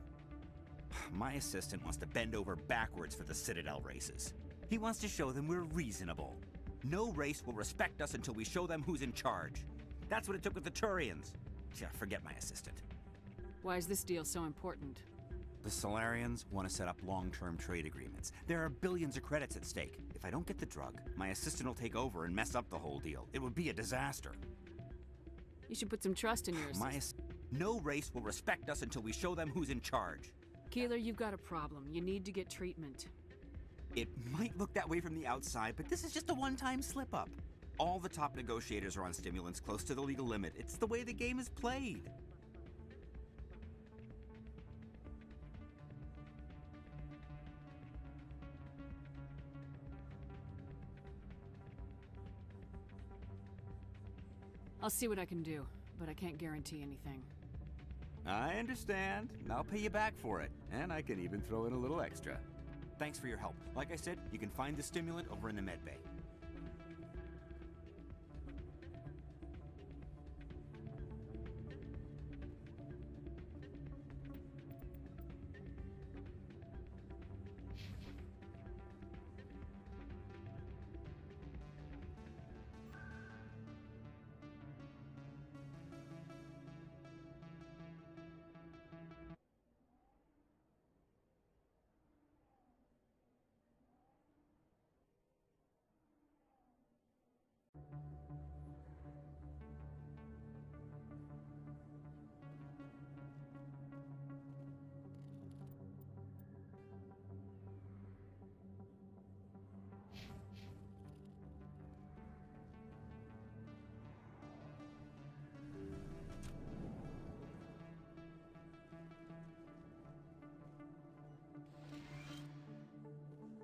My assistant wants to bend over backwards for the Citadel races. He wants to show them we're reasonable. No race will respect us until we show them who's in charge. That's what it took with the Turians. Yeah, forget my assistant. Why is this deal so important? The Solarians want to set up long-term trade agreements. There are billions of credits at stake. If I don't get the drug, my assistant will take over and mess up the whole deal. It would be a disaster. You should put some trust in your assistant. No race will respect us until we show them who's in charge. Keeler, you've got a problem. You need to get treatment. It might look that way from the outside, but this is just a one-time slip-up. All the top negotiators are on stimulants close to the legal limit. It's the way the game is played. I'll see what I can do, but I can't guarantee anything. I understand. I'll pay you back for it, and I can even throw in a little extra. Thanks for your help. Like I said, you can find the stimulant over in the medbay.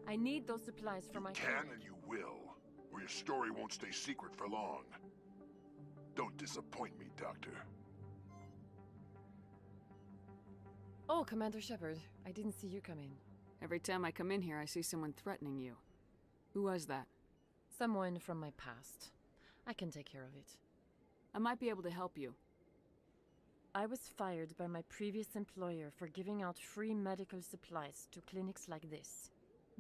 I need those supplies for my You can and you will, or your story won't stay secret for long. Don't disappoint me, Doctor. Oh, Commander Shepard, I didn't see you come in. Every time I come in here, I see someone threatening you. Who was that? Someone from my past. I can take care of it. I might be able to help you. I was fired by my previous employer for giving out free medical supplies to clinics like this.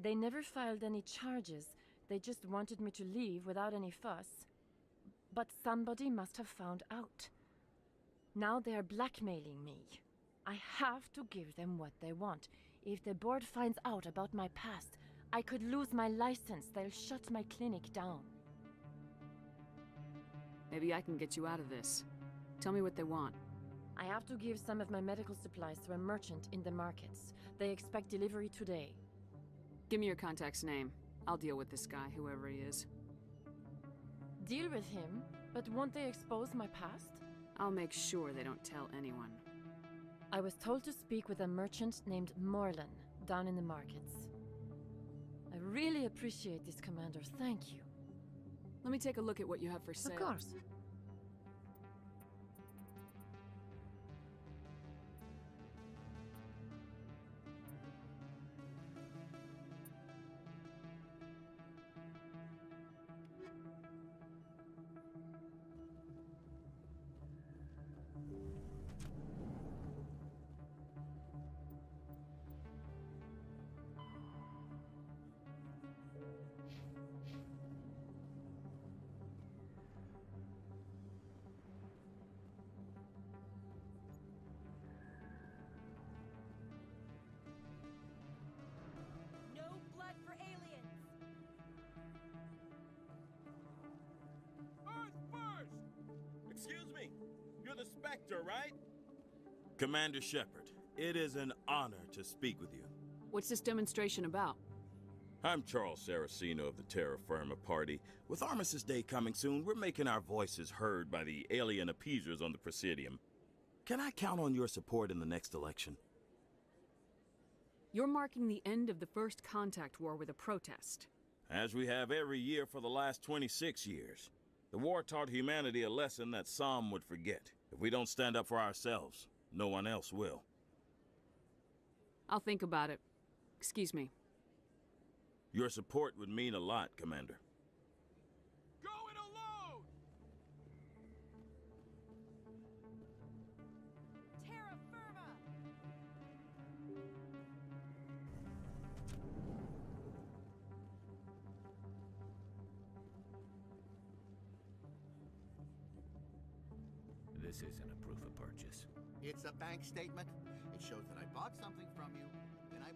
They never filed any charges, they just wanted me to leave without any fuss. But somebody must have found out. Now they are blackmailing me. I have to give them what they want. If the board finds out about my past, I could lose my license. They'll shut my clinic down. Maybe I can get you out of this. Tell me what they want. I have to give some of my medical supplies to a merchant in the markets. They expect delivery today. Give me your contact's name. I'll deal with this guy, whoever he is. Deal with him? But won't they expose my past? I'll make sure they don't tell anyone. I was told to speak with a merchant named Morlan down in the markets. I really appreciate this, Commander. Thank you. Let me take a look at what you have for sale. Of course. the Spectre, right? Commander Shepard, it is an honor to speak with you. What's this demonstration about? I'm Charles Saraceno of the Terra Firma Party. With Armistice Day coming soon, we're making our voices heard by the alien appeasers on the Presidium. Can I count on your support in the next election? You're marking the end of the First Contact War with a protest. As we have every year for the last 26 years. The war taught humanity a lesson that some would forget. If we don't stand up for ourselves, no one else will. I'll think about it. Excuse me. Your support would mean a lot, Commander. Going alone! Terra firma! This isn't a proof of purchase. It's a bank statement. It shows that I bought something from you, and I...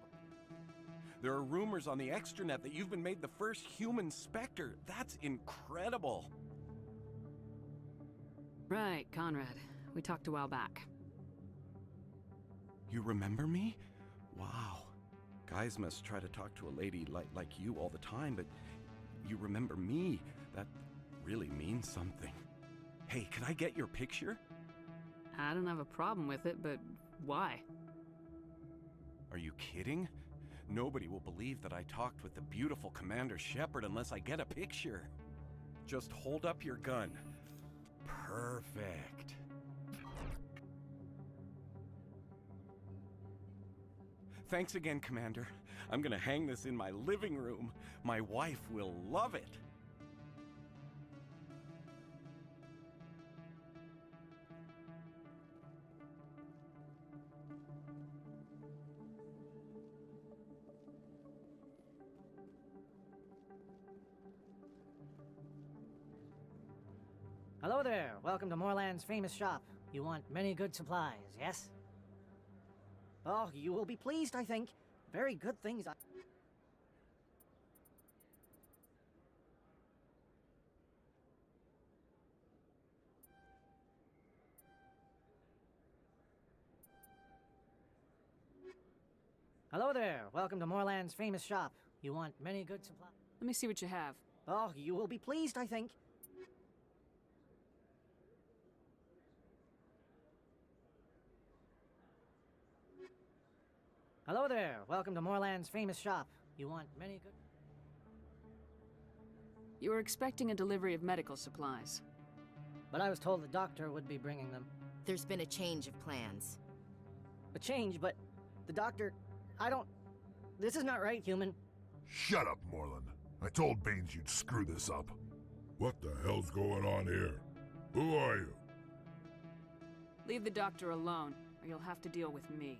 There are rumors on the extranet that you've been made the first human Spectre. That's incredible. Right, Conrad. We talked a while back. You remember me? Wow. Guys must try to talk to a lady like you all the time, but you remember me. That really means something. Hey, can I get your picture? I don't have a problem with it, but why? Are you kidding? Nobody will believe that I talked with the beautiful Commander Shepard unless I get a picture. Just hold up your gun. Perfect. Thanks again, Commander. I'm gonna hang this in my living room. My wife will love it. Hello there. Welcome to Moorland's famous shop. You want many good supplies, yes? Oh, you will be pleased, I think. Very good things. Hello there. Welcome to Moorland's famous shop. You want many good supplies. Let me see what you have. Oh, you will be pleased, I think. Hello there. Welcome to Moorland's famous shop. You want many good... You were expecting a delivery of medical supplies. But I was told the doctor would be bringing them. There's been a change of plans. A change, but the doctor... I don't... This is not right, human. Shut up, Moreland. I told Baines you'd screw this up. What the hell's going on here? Who are you? Leave the doctor alone, or you'll have to deal with me.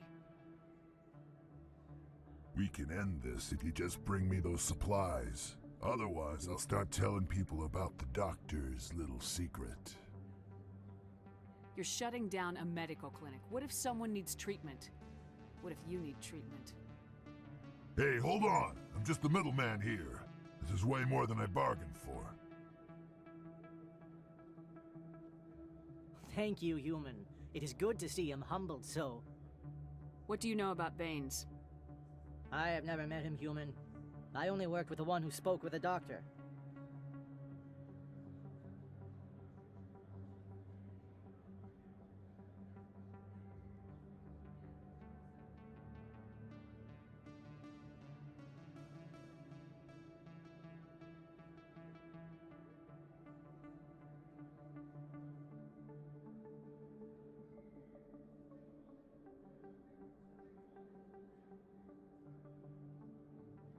We can end this if you just bring me those supplies. Otherwise, I'll start telling people about the doctor's little secret. You're shutting down a medical clinic. What if someone needs treatment? What if you need treatment? Hey, hold on! I'm just the middleman here. This is way more than I bargained for. Thank you, human. It is good to see him humbled so. What do you know about Baines? I have never met him, human. I only worked with the one who spoke with the doctor.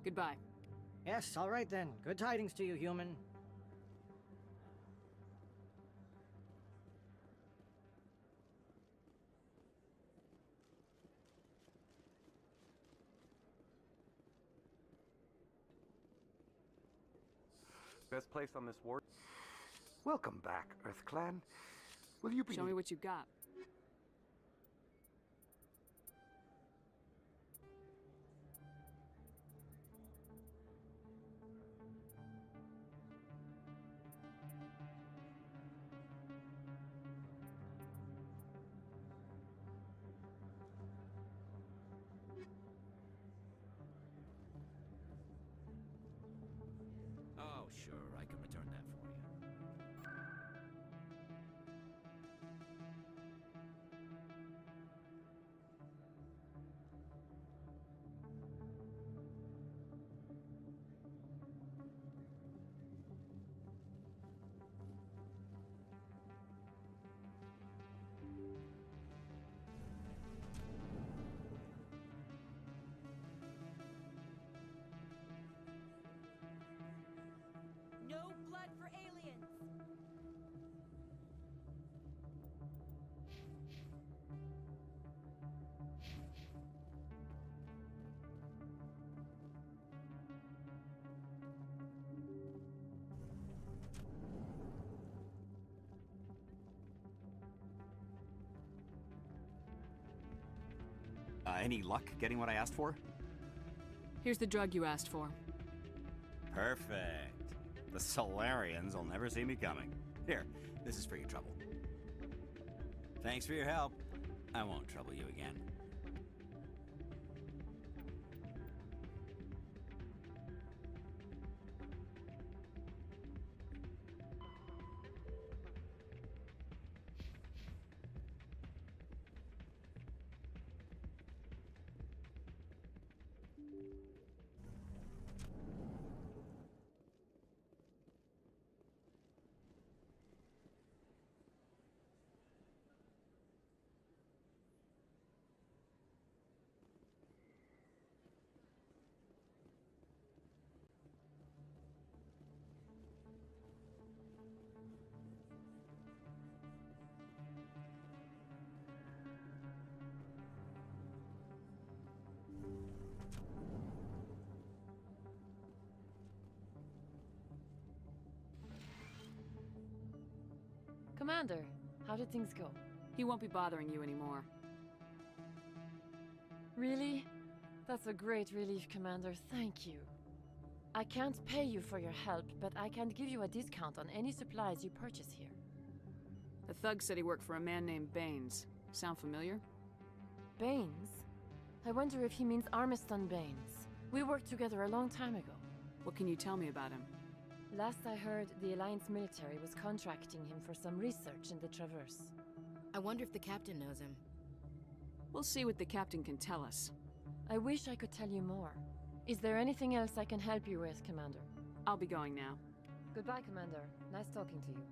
Goodbye. Yes, all right then. Good tidings to you, human. Best place on this war. Welcome back, EarthClan. Will you be... Show me what you got. Any luck getting what I asked for? Here's the drug you asked for. Perfect. The Solarians will never see me coming. Here, this is for your trouble. Thanks for your help. I won't trouble you again. Commander, how did things go? He won't be bothering you anymore. Really? That's a great relief, Commander. Thank you. I can't pay you for your help, but I can give you a discount on any supplies you purchase here. The thug said he worked for a man named Baines. Sound familiar? Baines? I wonder if he means Armiston Baines. We worked together a long time ago. What can you tell me about him? Last I heard, the Alliance military was contracting him for some research in the Traverse. I wonder if the captain knows him. We'll see what the captain can tell us. I wish I could tell you more. Is there anything else I can help you with, Commander? I'll be going now. Goodbye, Commander. Nice talking to you.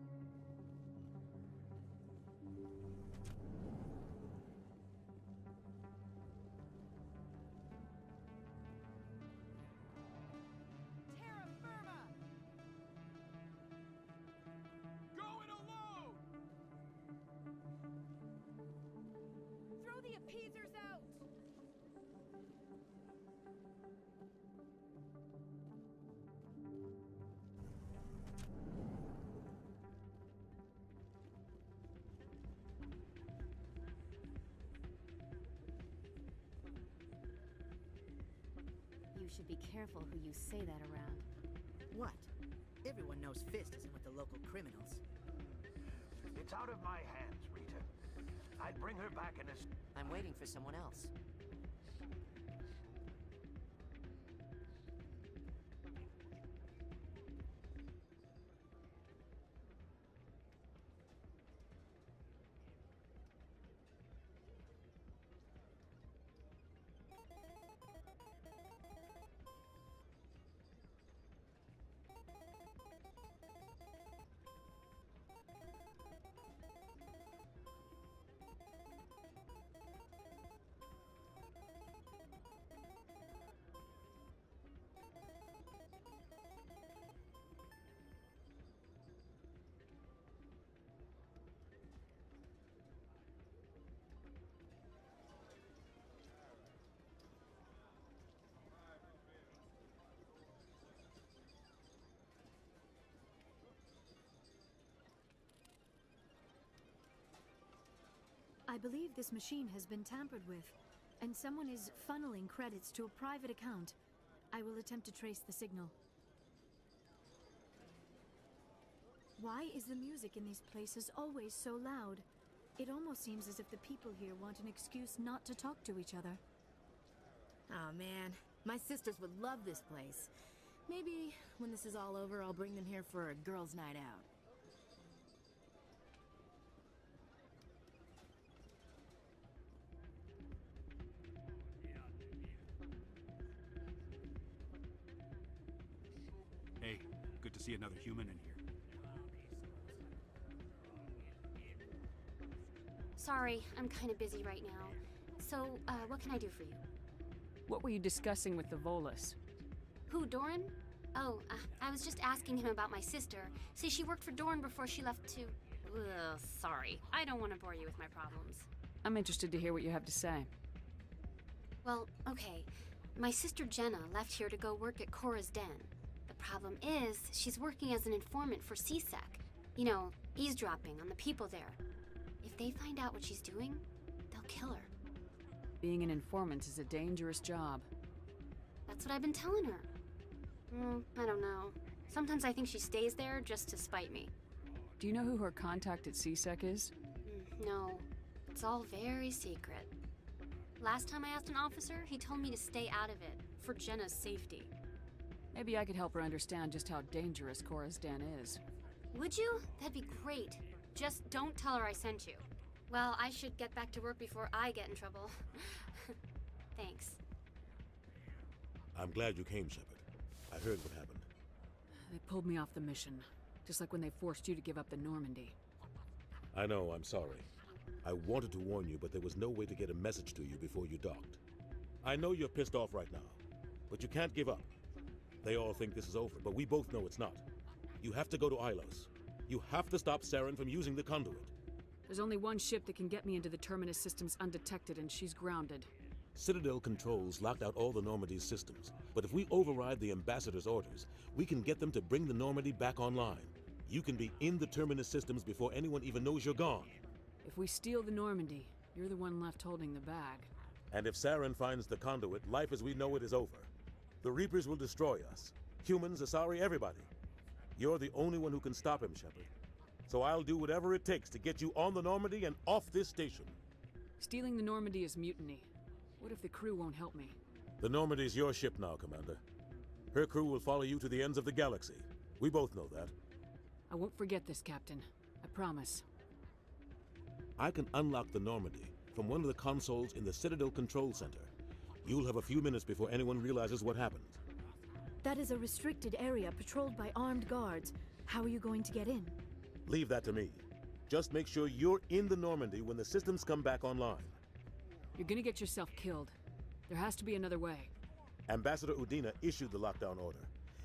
You should be careful who you say that around. What? Everyone knows Fist isn't with the local criminals. It's out of my hands, Rita. I'd bring her back in a... I'm waiting for someone else. I believe this machine has been tampered with, and someone is funneling credits to a private account. I will attempt to trace the signal. Why is the music in these places always so loud? It almost seems as if the people here want an excuse not to talk to each other. Oh man, my sisters would love this place. Maybe when this is all over, I'll bring them here for a girls' night out. Hey, good to see another human in here. Sorry, I'm kind of busy right now. So, what can I do for you? What were you discussing with the Volus? Who, Doran? Oh, I was just asking him about my sister. See, she worked for Doran before she left to... Ugh, sorry. I don't want to bore you with my problems. I'm interested to hear what you have to say. Well, okay. My sister Jenna left here to go work at Cora's Den. The problem is, she's working as an informant for CSEC. You know, eavesdropping on the people there. If they find out what she's doing, they'll kill her. Being an informant is a dangerous job. That's what I've been telling her. I don't know. Sometimes I think she stays there just to spite me. Do you know who her contact at CSEC is? No. It's all very secret. Last time I asked an officer, he told me to stay out of it, for Jenna's safety. Maybe I could help her understand just how dangerous Cora's den is. Would you? That'd be great. Just don't tell her I sent you. Well, I should get back to work before I get in trouble. Thanks. I'm glad you came, Shepard. I heard what happened. They pulled me off the mission, just like when they forced you to give up the Normandy. I know, I'm sorry. I wanted to warn you, but there was no way to get a message to you before you docked. I know you're pissed off right now, but you can't give up. They all think this is over, but we both know it's not. You have to go to Ilos. You have to stop Saren from using the conduit. There's only one ship that can get me into the Terminus systems undetected, and she's grounded. Citadel controls locked out all the Normandy's systems, but if we override the Ambassador's orders, we can get them to bring the Normandy back online. You can be in the Terminus systems before anyone even knows you're gone. If we steal the Normandy, you're the one left holding the bag. And if Saren finds the conduit, life as we know it is over. The Reapers will destroy us. Humans, Asari, everybody. You're the only one who can stop him, Shepard. So I'll do whatever it takes to get you on the Normandy and off this station. Stealing the Normandy is mutiny. What if the crew won't help me? The Normandy's your ship now, Commander. Her crew will follow you to the ends of the galaxy. We both know that. I won't forget this, Captain. I promise. I can unlock the Normandy from one of the consoles in the Citadel Control Center. You'll have a few minutes before anyone realizes what happened. That is a restricted area patrolled by armed guards. How are you going to get in? Leave that to me. Just make sure you're in the Normandy when the systems come back online. You're gonna get yourself killed. There has to be another way. Ambassador Udina issued the lockdown order.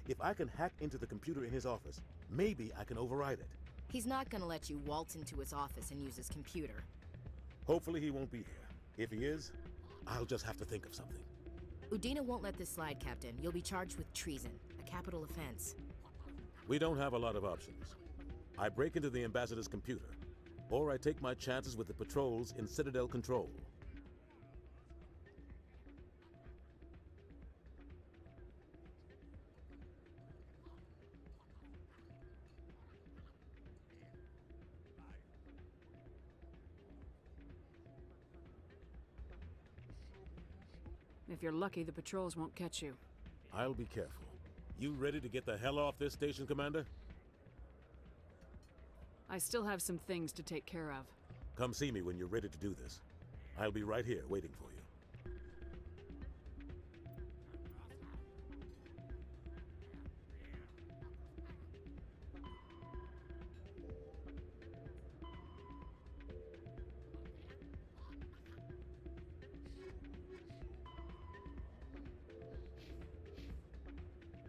If I can hack into the computer in his office, maybe I can override it. He's not gonna let you waltz into his office and use his computer. Hopefully he won't be there. If he is, I'll just have to think of something. Udina won't let this slide, Captain. You'll be charged with treason, a capital offense. We don't have a lot of options. I break into the Ambassador's computer, or I take my chances with the patrols in Citadel Control. If you're lucky, the patrols won't catch you. I'll be careful. You ready to get the hell off this station, Commander? I still have some things to take care of. Come see me when you're ready to do this. I'll be right here waiting for you.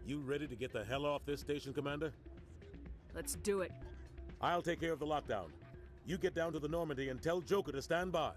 You ready to get the hell off this station, Commander? Let's do it. I'll take care of the lockdown. You get down to the Normandy and tell Joker to stand by.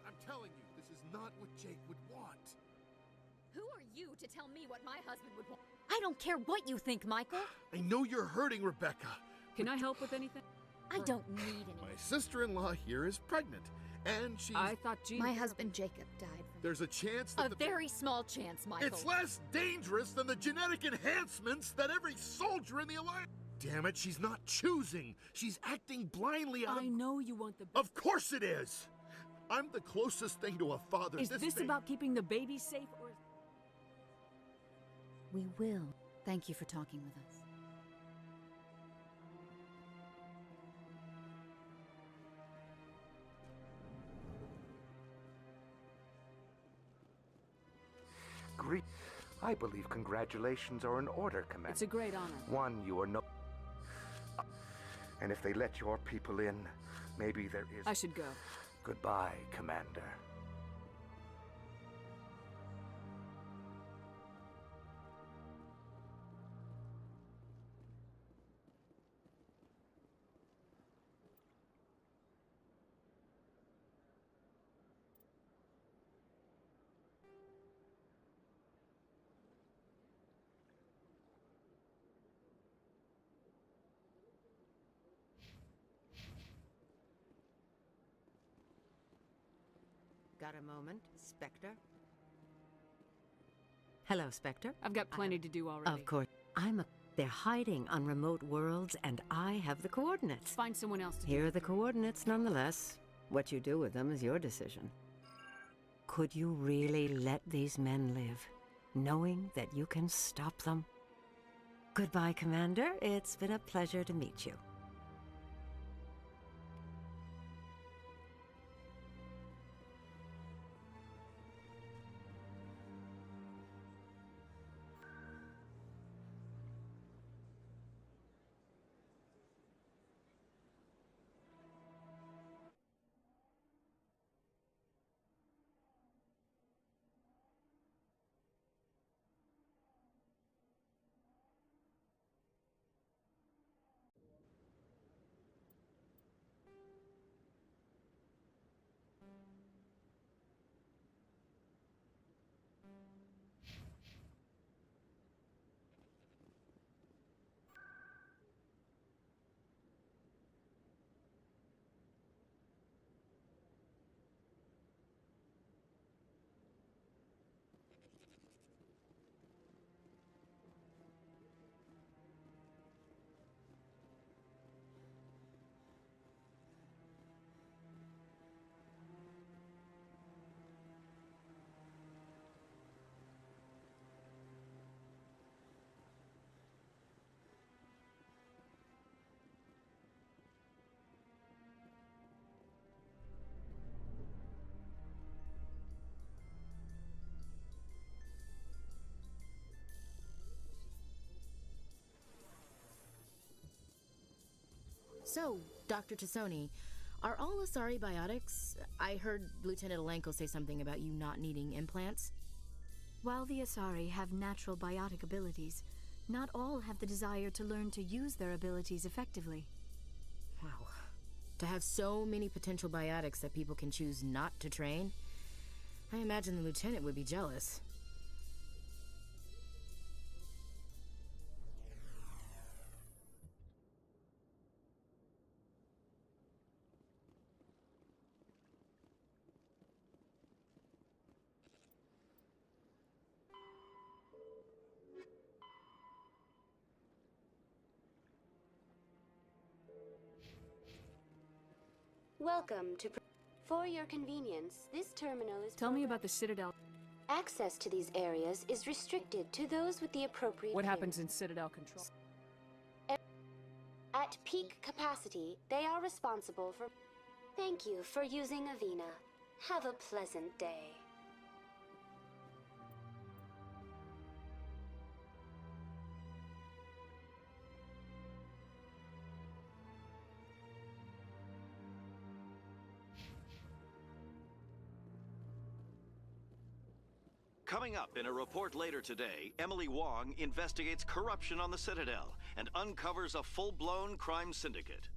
I'm telling you, this is not what Jake would want. Who are you to tell me what my husband would want? I don't care what you think, Michael. I know you're hurting, Rebecca. Can I help with anything? I don't need any. My sister-in-law here is pregnant, and she's... I thought Gene... My husband Jacob died from... There's a chance that A very small chance, Michael. It's less dangerous than the genetic enhancements that every soldier in the Alliance... Damn it, she's not choosing. She's acting blindly out of... I know you want the... Of course it is! I'm the closest thing to a father. Is this about keeping the baby safe, or... We will. Thank you for talking with us. I believe congratulations are in order, Commander. It's a great honor. One, you are no... And if they let your people in, maybe there is... I should go. Goodbye, Commander. Got a moment, Spectre? Hello, Spectre. I've got plenty to do already. Of course. They're hiding on remote worlds, and I have the coordinates. Find someone else to Here are the coordinates, nonetheless. What you do with them is your decision. Could you really let these men live, knowing that you can stop them? Goodbye, Commander. It's been a pleasure to meet you. So, Dr. Tassoni, are all Asari biotics? I heard Lieutenant Alenko say something about you not needing implants. While the Asari have natural biotic abilities, not all have the desire to learn to use their abilities effectively. Wow. To have so many potential biotics that people can choose not to train? I imagine the Lieutenant would be jealous. Welcome to... For your convenience, this terminal is... Tell me about the Citadel. Access to these areas is restricted to those with the appropriate... What happens in Citadel control? At peak capacity, they are responsible for... Thank you for using Avena. Have a pleasant day. Coming up in a report later today, Emily Wong investigates corruption on the Citadel and uncovers a full-blown crime syndicate.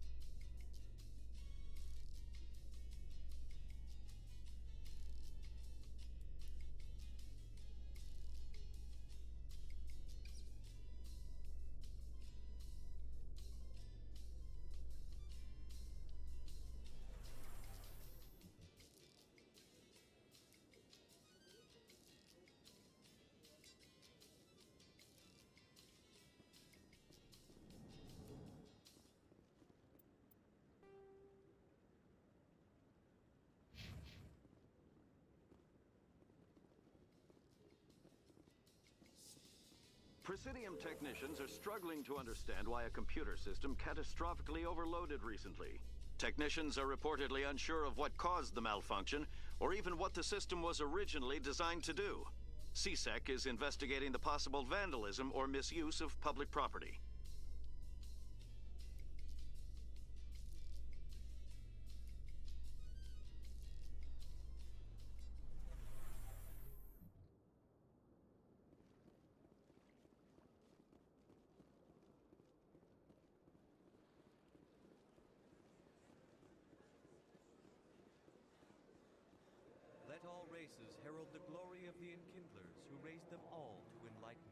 Presidium technicians are struggling to understand why a computer system catastrophically overloaded recently. Technicians are reportedly unsure of what caused the malfunction, or even what the system was originally designed to do. CSEC is investigating the possible vandalism or misuse of public property. Let all races herald the glory of the enkindlers who raised them all to enlightenment.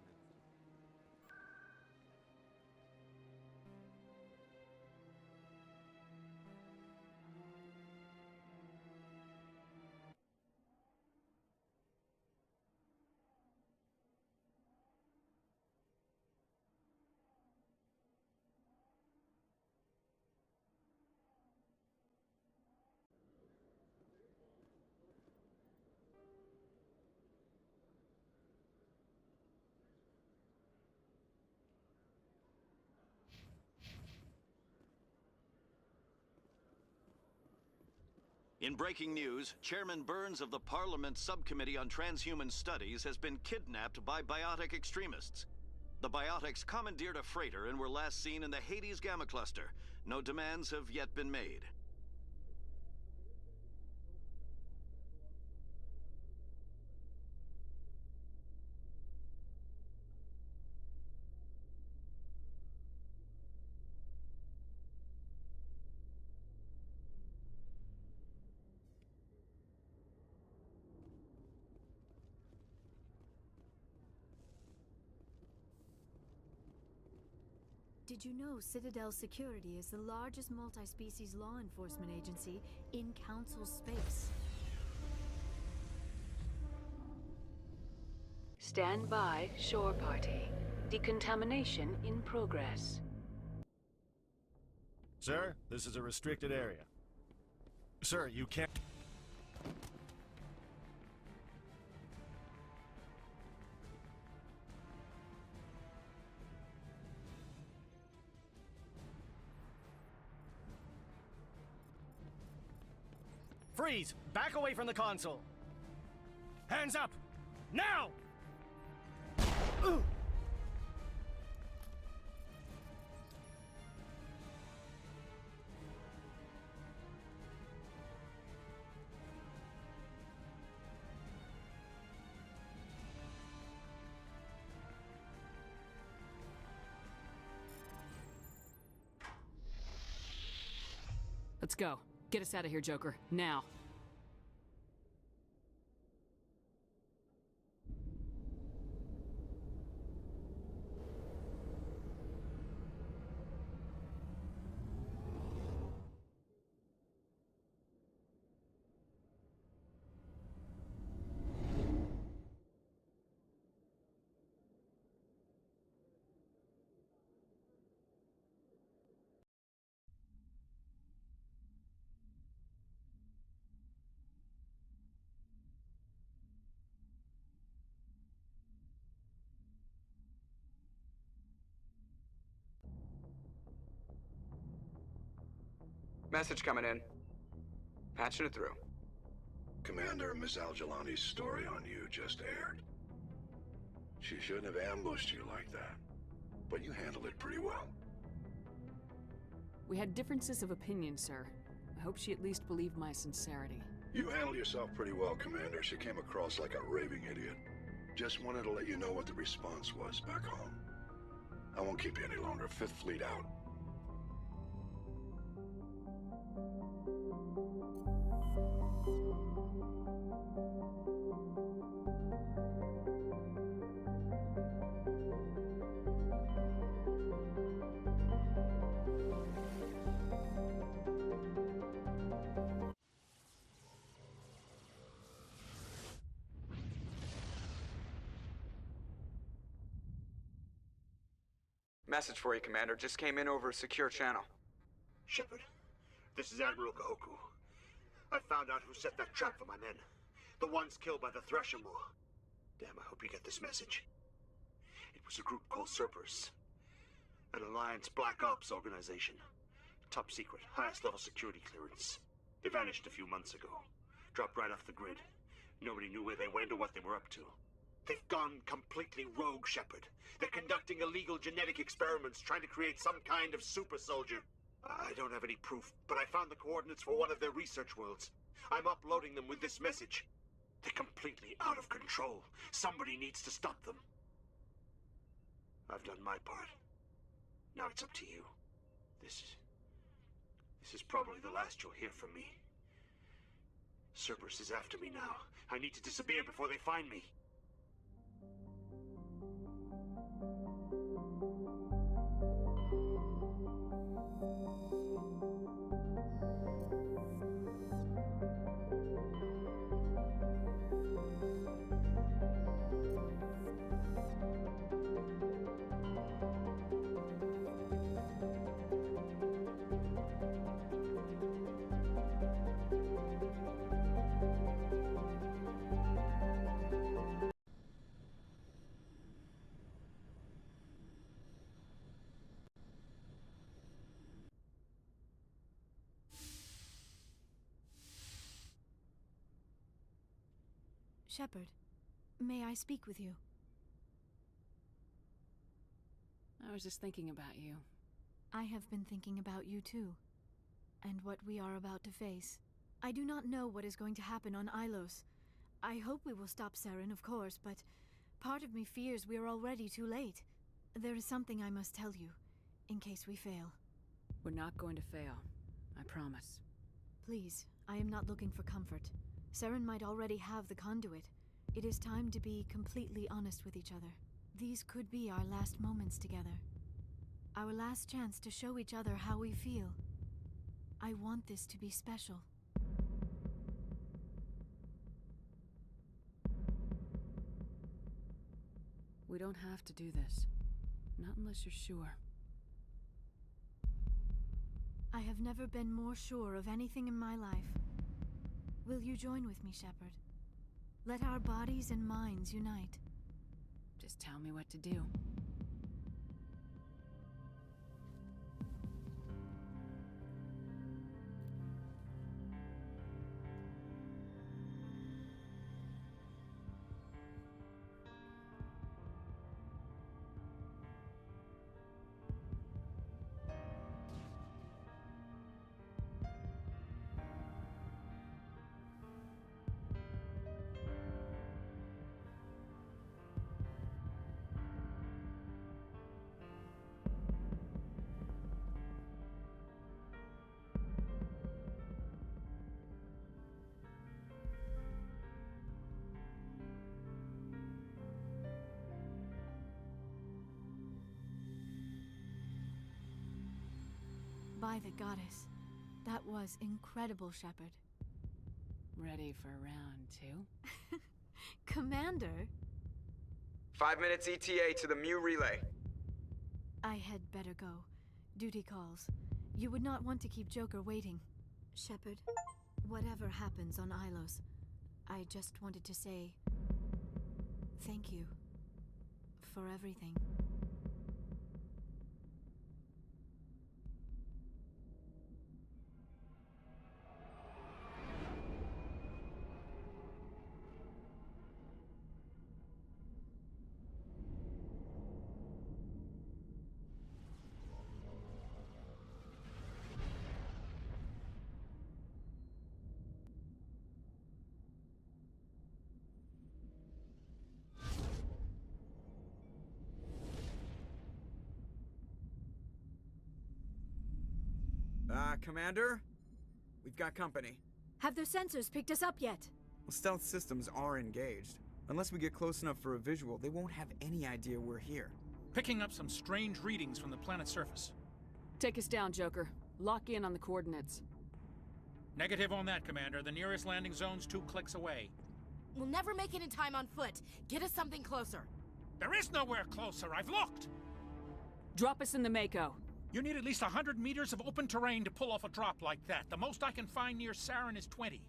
In breaking news, Chairman Burns of the Parliament Subcommittee on Transhuman Studies has been kidnapped by biotic extremists. The biotics commandeered a freighter and were last seen in the Hades Gamma Cluster. No demands have yet been made. Did you know Citadel Security is the largest multi-species law enforcement agency in Council space? Stand by, shore party. Decontamination in progress. Sir, this is a restricted area. Sir, you can't... Freeze! Back away from the console! Hands up! Now! Ooh. Let's go. Get us out of here, Joker. Now. Message coming in. Patching it through. Commander, Miss Al-Jalani's story on you just aired. She shouldn't have ambushed you like that, but you handled it pretty well. We had differences of opinion, sir. I hope she at least believed my sincerity. You handled yourself pretty well, Commander. She came across like a raving idiot. Just wanted to let you know what the response was back home. I won't keep you any longer. Fifth Fleet out. Message for you, Commander. Just came in over a secure channel. Shepard, this is Admiral Kahoku. I found out who set that trap for my men. The ones killed by the Thresher Maw. Damn, I hope you get this message. It was a group called Cerberus. An Alliance Black Ops organization. Top secret, highest level security clearance. They vanished a few months ago. Dropped right off the grid. Nobody knew where they went or what they were up to. They've gone completely rogue, Shepard. They're conducting illegal genetic experiments, trying to create some kind of super soldier. I don't have any proof, but I found the coordinates for one of their research worlds. I'm uploading them with this message. They're completely out of control. Somebody needs to stop them. I've done my part. Now it's up to you. This is probably the last you'll hear from me. Cerberus is after me now. I need to disappear before they find me. Shepard, may I speak with you? I was just thinking about you. I have been thinking about you too, and what we are about to face. I do not know what is going to happen on Ilos. I hope we will stop Saren, of course, but part of me fears we are already too late. There is something I must tell you, in case we fail. We're not going to fail. I promise. Please, I am not looking for comfort. Saren might already have the conduit. It is time to be completely honest with each other. These could be our last moments together. Our last chance to show each other how we feel. I want this to be special. We don't have to do this. Not unless you're sure. I have never been more sure of anything in my life. Will you join with me, Shepard? Let our bodies and minds unite. Just tell me what to do. By the goddess, that was incredible, Shepard. Ready for round 2? Commander? 5 minutes ETA to the Mu relay. I had better go. Duty calls. You would not want to keep Joker waiting. Shepard, whatever happens on Ilos, I just wanted to say thank you for everything. Commander? We've got company. Have their sensors picked us up yet? Well, stealth systems are engaged. Unless we get close enough for a visual, they won't have any idea we're here. Picking up some strange readings from the planet's surface. Take us down, Joker. Lock in on the coordinates. Negative on that, Commander. The nearest landing zone's 2 clicks away. We'll never make it in time on foot. Get us something closer. There is nowhere closer. I've looked. Drop us in the Mako. You need at least 100 meters of open terrain to pull off a drop like that. The most I can find near Saren is 20.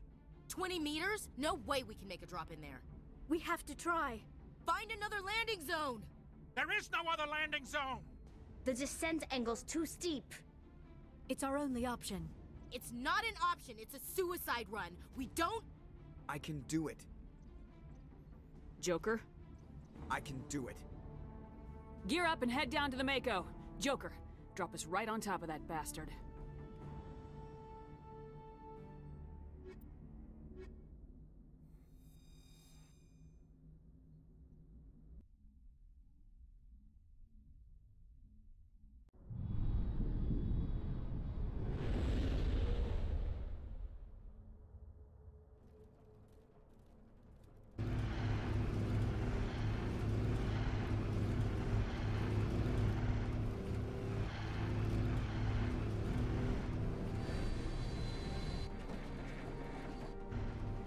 20 meters? No way we can make a drop in there. We have to try. Find another landing zone! There is no other landing zone! The descent angle's too steep. It's our only option. It's not an option, it's a suicide run. We don't... I can do it. Joker? I can do it. Gear up and head down to the Mako. Joker, drop us right on top of that bastard.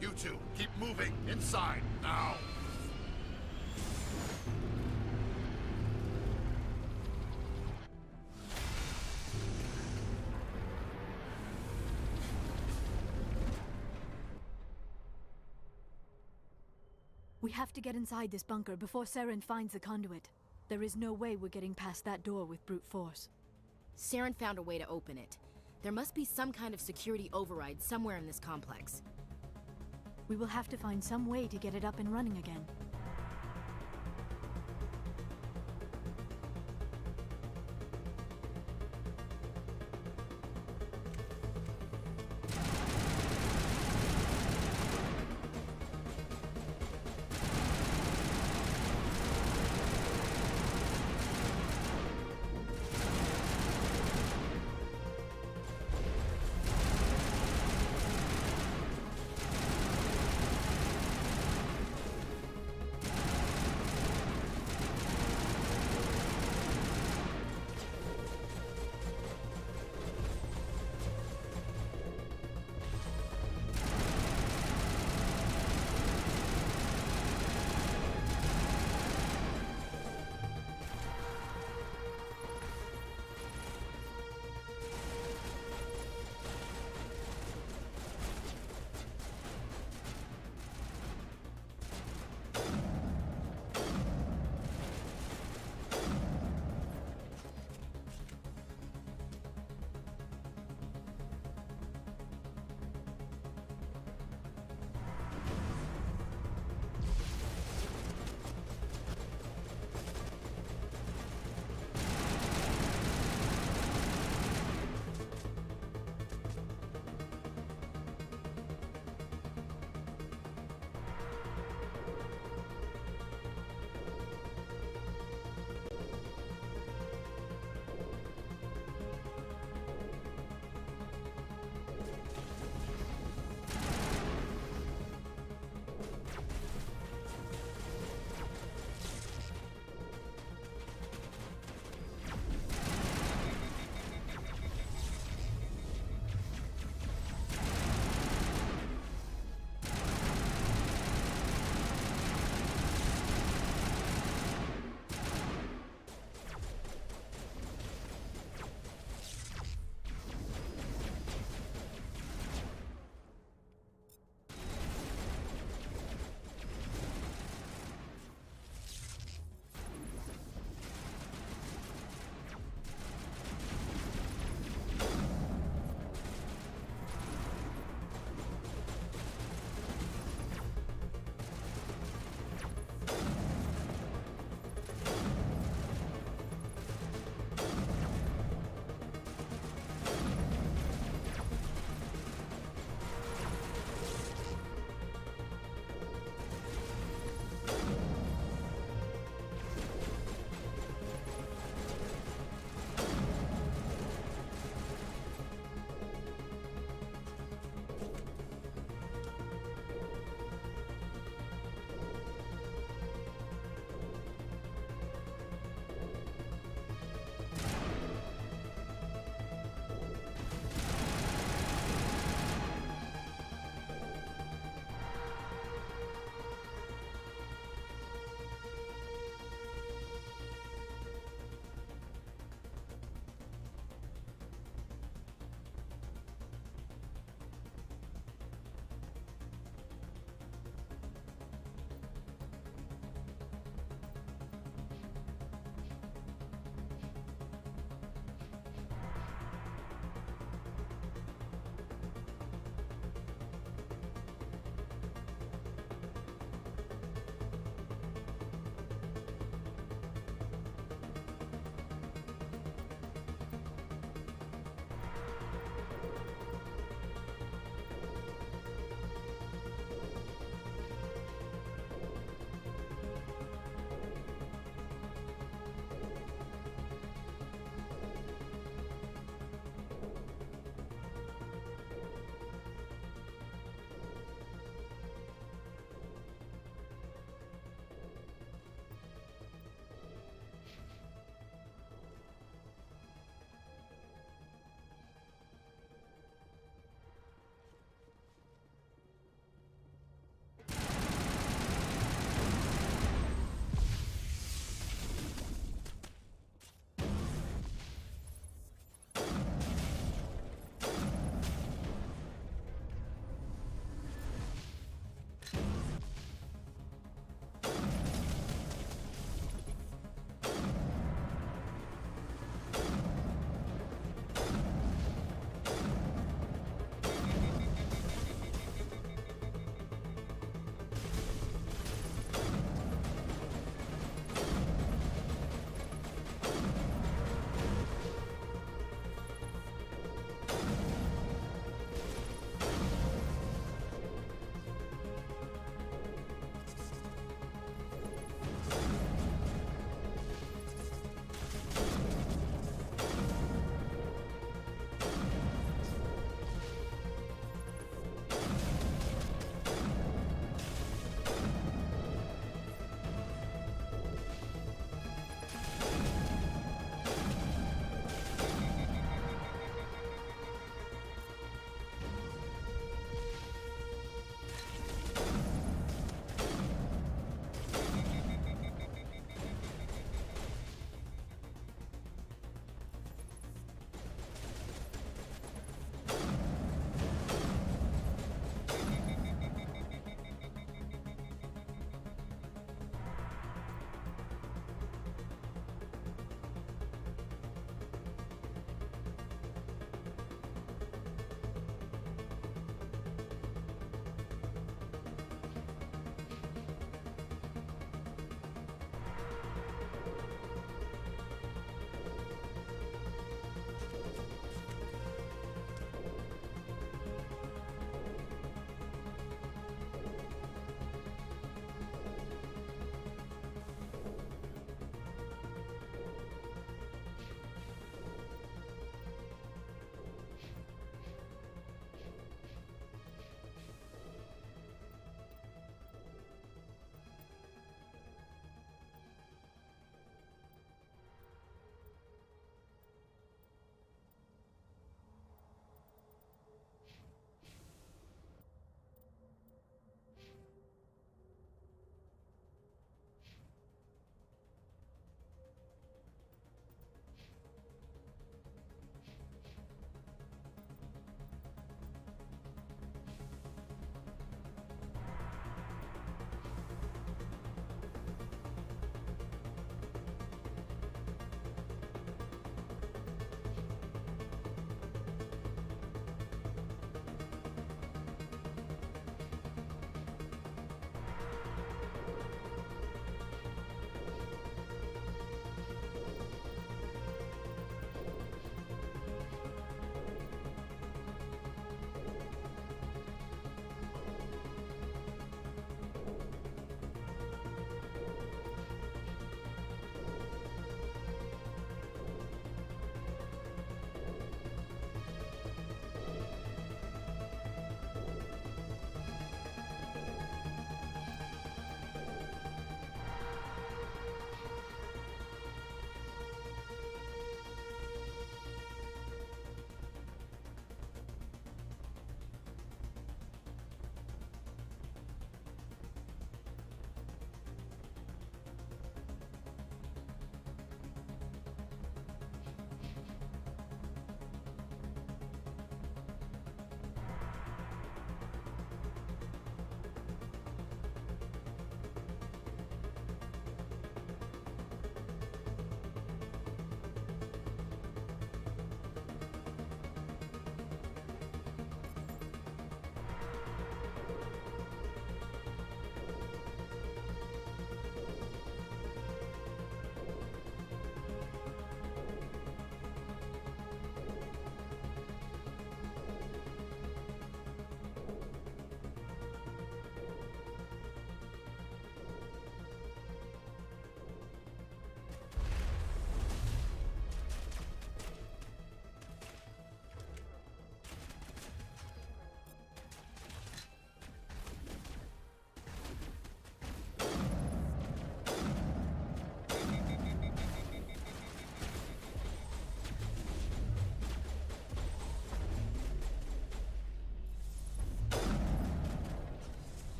You two, keep moving. Inside, now. We have to get inside this bunker before Saren finds the conduit. There is no way we're getting past that door with brute force. Saren found a way to open it. There must be some kind of security override somewhere in this complex. We will have to find some way to get it up and running again.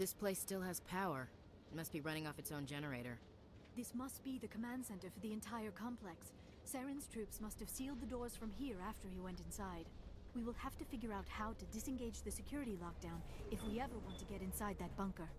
This place still has power. It must be running off its own generator. This must be the command center for the entire complex. Saren's troops must have sealed the doors from here after he went inside. We will have to figure out how to disengage the security lockdown if we ever want to get inside that bunker.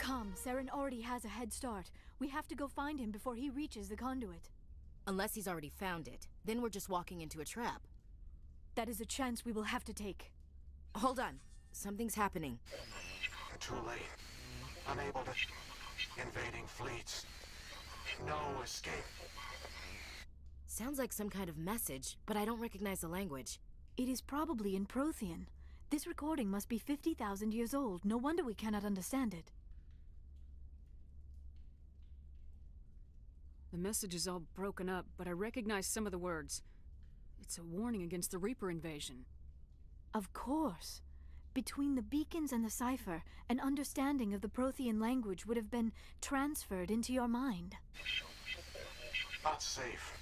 Come, Saren already has a head start. We have to go find him before he reaches the conduit. Unless he's already found it. Then we're just walking into a trap. That is a chance we will have to take. Hold on. Something's happening. Too late. Unable to... Invading fleets. No escape. Sounds like some kind of message, but I don't recognize the language. It is probably in Prothean. This recording must be 50,000 years old. No wonder we cannot understand it. The message is all broken up, but I recognize some of the words. It's a warning against the Reaper invasion. Of course. Between the beacons and the cipher, an understanding of the Prothean language would have been transferred into your mind. Not safe.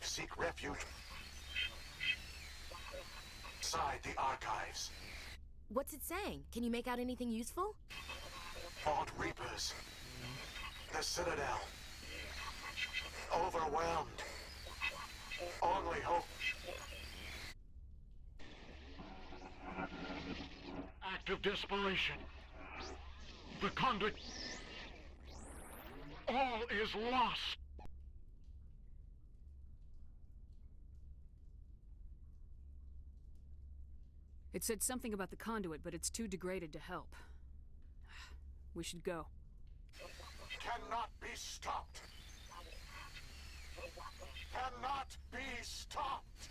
Seek refuge inside the archives. What's it saying? Can you make out anything useful? Fought Reapers. The Citadel. Overwhelmed. Only hope. Act of desperation. The conduit. All is lost. It said something about the conduit, but it's too degraded to help. We should go. Cannot be stopped. Cannot be stopped.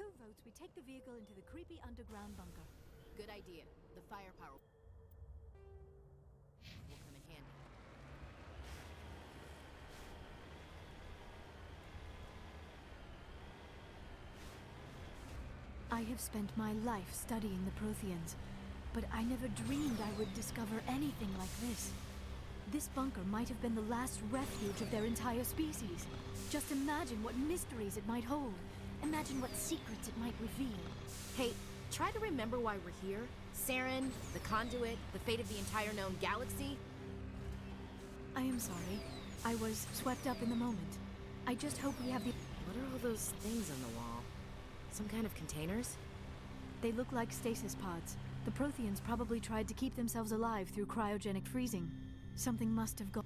crew votes we take the vehicle into the creepy underground bunker. Good idea. The firepower will come in handy. I have spent my life studying the Protheans, but I never dreamed I would discover anything like this. This bunker might have been the last refuge of their entire species. Just imagine what mysteries it might hold. Imagine what secrets it might reveal. Hey, try to remember why we're here. Saren, the conduit, the fate of the entire known galaxy. I am sorry. I was swept up in the moment. I just hope we have the... What are all those things on the wall? Some kind of containers? They look like stasis pods. The Protheans probably tried to keep themselves alive through cryogenic freezing. Something must have gone...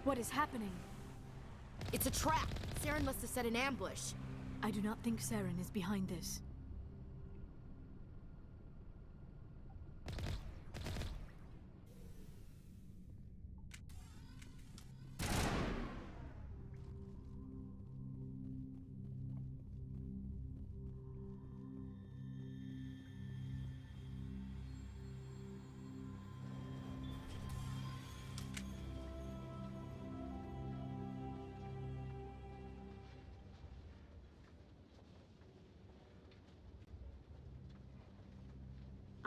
What is happening? It's a trap! Saren must have set an ambush. I do not think Saren is behind this.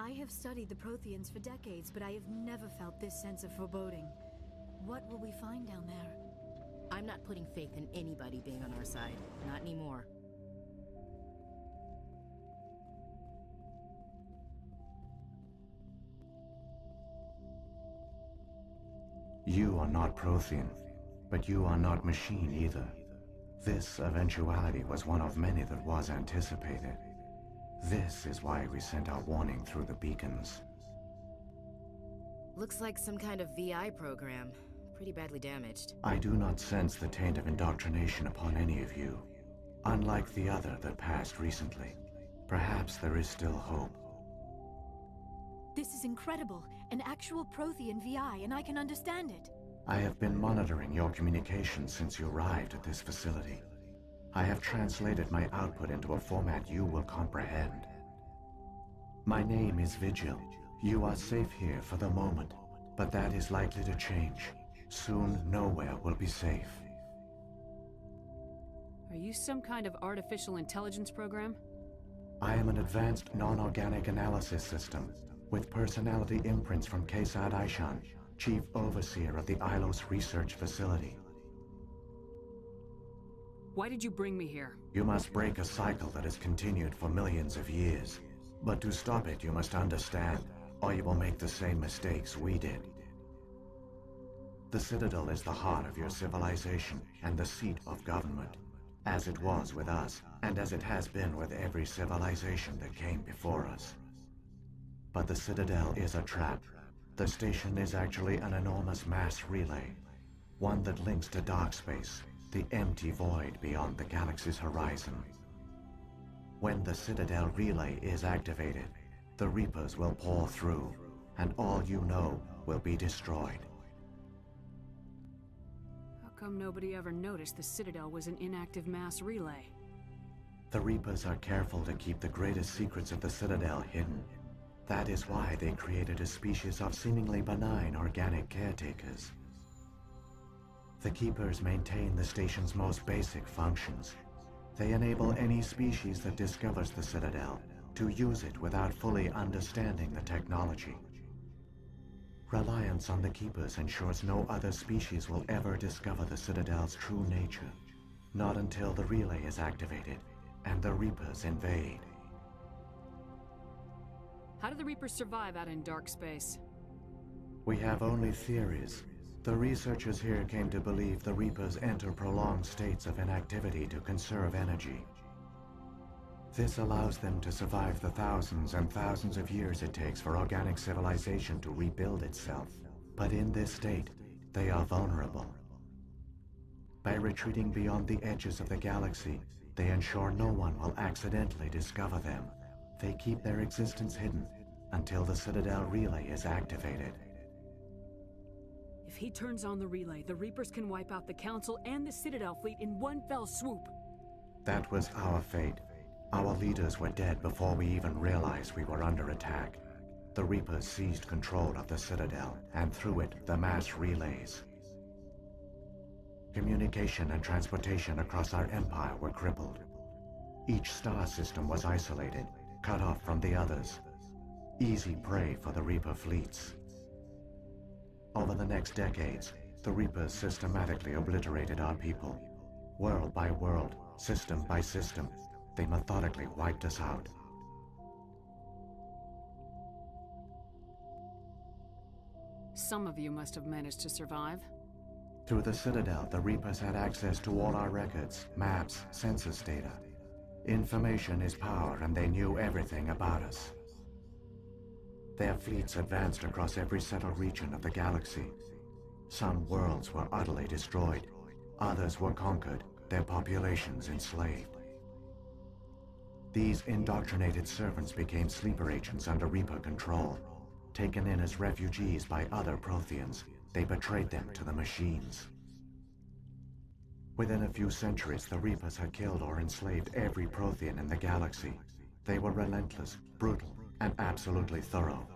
I have studied the Protheans for decades, but I have never felt this sense of foreboding. What will we find down there? I'm not putting faith in anybody being on our side. Not anymore. You are not Prothean, but you are not machine either. This eventuality was one of many that was anticipated. This is why we sent our warning through the beacons. Looks like some kind of VI program. Pretty badly damaged. I do not sense the taint of indoctrination upon any of you. Unlike the other that passed recently. Perhaps there is still hope. This is incredible. An actual Prothean VI, and I can understand it. I have been monitoring your communications since you arrived at this facility. I have translated my output into a format you will comprehend. My name is Vigil. You are safe here for the moment, but that is likely to change. Soon, nowhere will be safe. Are you some kind of artificial intelligence program? I am an advanced non-organic analysis system, with personality imprints from Kesad Aishan, Chief Overseer of the Ilos Research Facility. Why did you bring me here? You must break a cycle that has continued for millions of years. But to stop it, you must understand, or you will make the same mistakes we did. The Citadel is the heart of your civilization and the seat of government, as it was with us, and as it has been with every civilization that came before us. But the Citadel is a trap. The station is actually an enormous mass relay, one that links to dark space, the empty void beyond the galaxy's horizon. When the Citadel relay is activated, the Reapers will pour through, and all you know will be destroyed. come nobody ever noticed the Citadel was an inactive mass relay? The Reapers are careful to keep the greatest secrets of the Citadel hidden. That is why they created a species of seemingly benign organic caretakers. The Keepers maintain the station's most basic functions. They enable any species that discovers the Citadel to use it without fully understanding the technology. Reliance on the Keepers ensures no other species will ever discover the Citadel's true nature. Not until the relay is activated and the Reapers invade. How do the Reapers survive out in dark space? We have only theories. The researchers here came to believe the Reapers enter prolonged states of inactivity to conserve energy. This allows them to survive the thousands and thousands of years it takes for organic civilization to rebuild itself. But in this state, they are vulnerable. By retreating beyond the edges of the galaxy, they ensure no one will accidentally discover them. They keep their existence hidden until the Citadel relay is activated. If he turns on the relay, the Reapers can wipe out the Council and the Citadel fleet in one fell swoop. That was our fate. Our leaders were dead before we even realized we were under attack. The Reapers seized control of the Citadel, and through it, the mass relays. Communication and transportation across our empire were crippled. Each star system was isolated, cut off from the others. Easy prey for the Reaper fleets. Over the next decades, the Reapers systematically obliterated our people. World by world, system by system, they methodically wiped us out. Some of you must have managed to survive. Through the Citadel, the Reapers had access to all our records, maps, census data. Information is power, and they knew everything about us. Their fleets advanced across every settled region of the galaxy. Some worlds were utterly destroyed. Others were conquered, their populations enslaved. These indoctrinated servants became sleeper agents under Reaper control. Taken in as refugees by other Protheans, they betrayed them to the machines. Within a few centuries, the Reapers had killed or enslaved every Prothean in the galaxy. They were relentless, brutal, and absolutely thorough.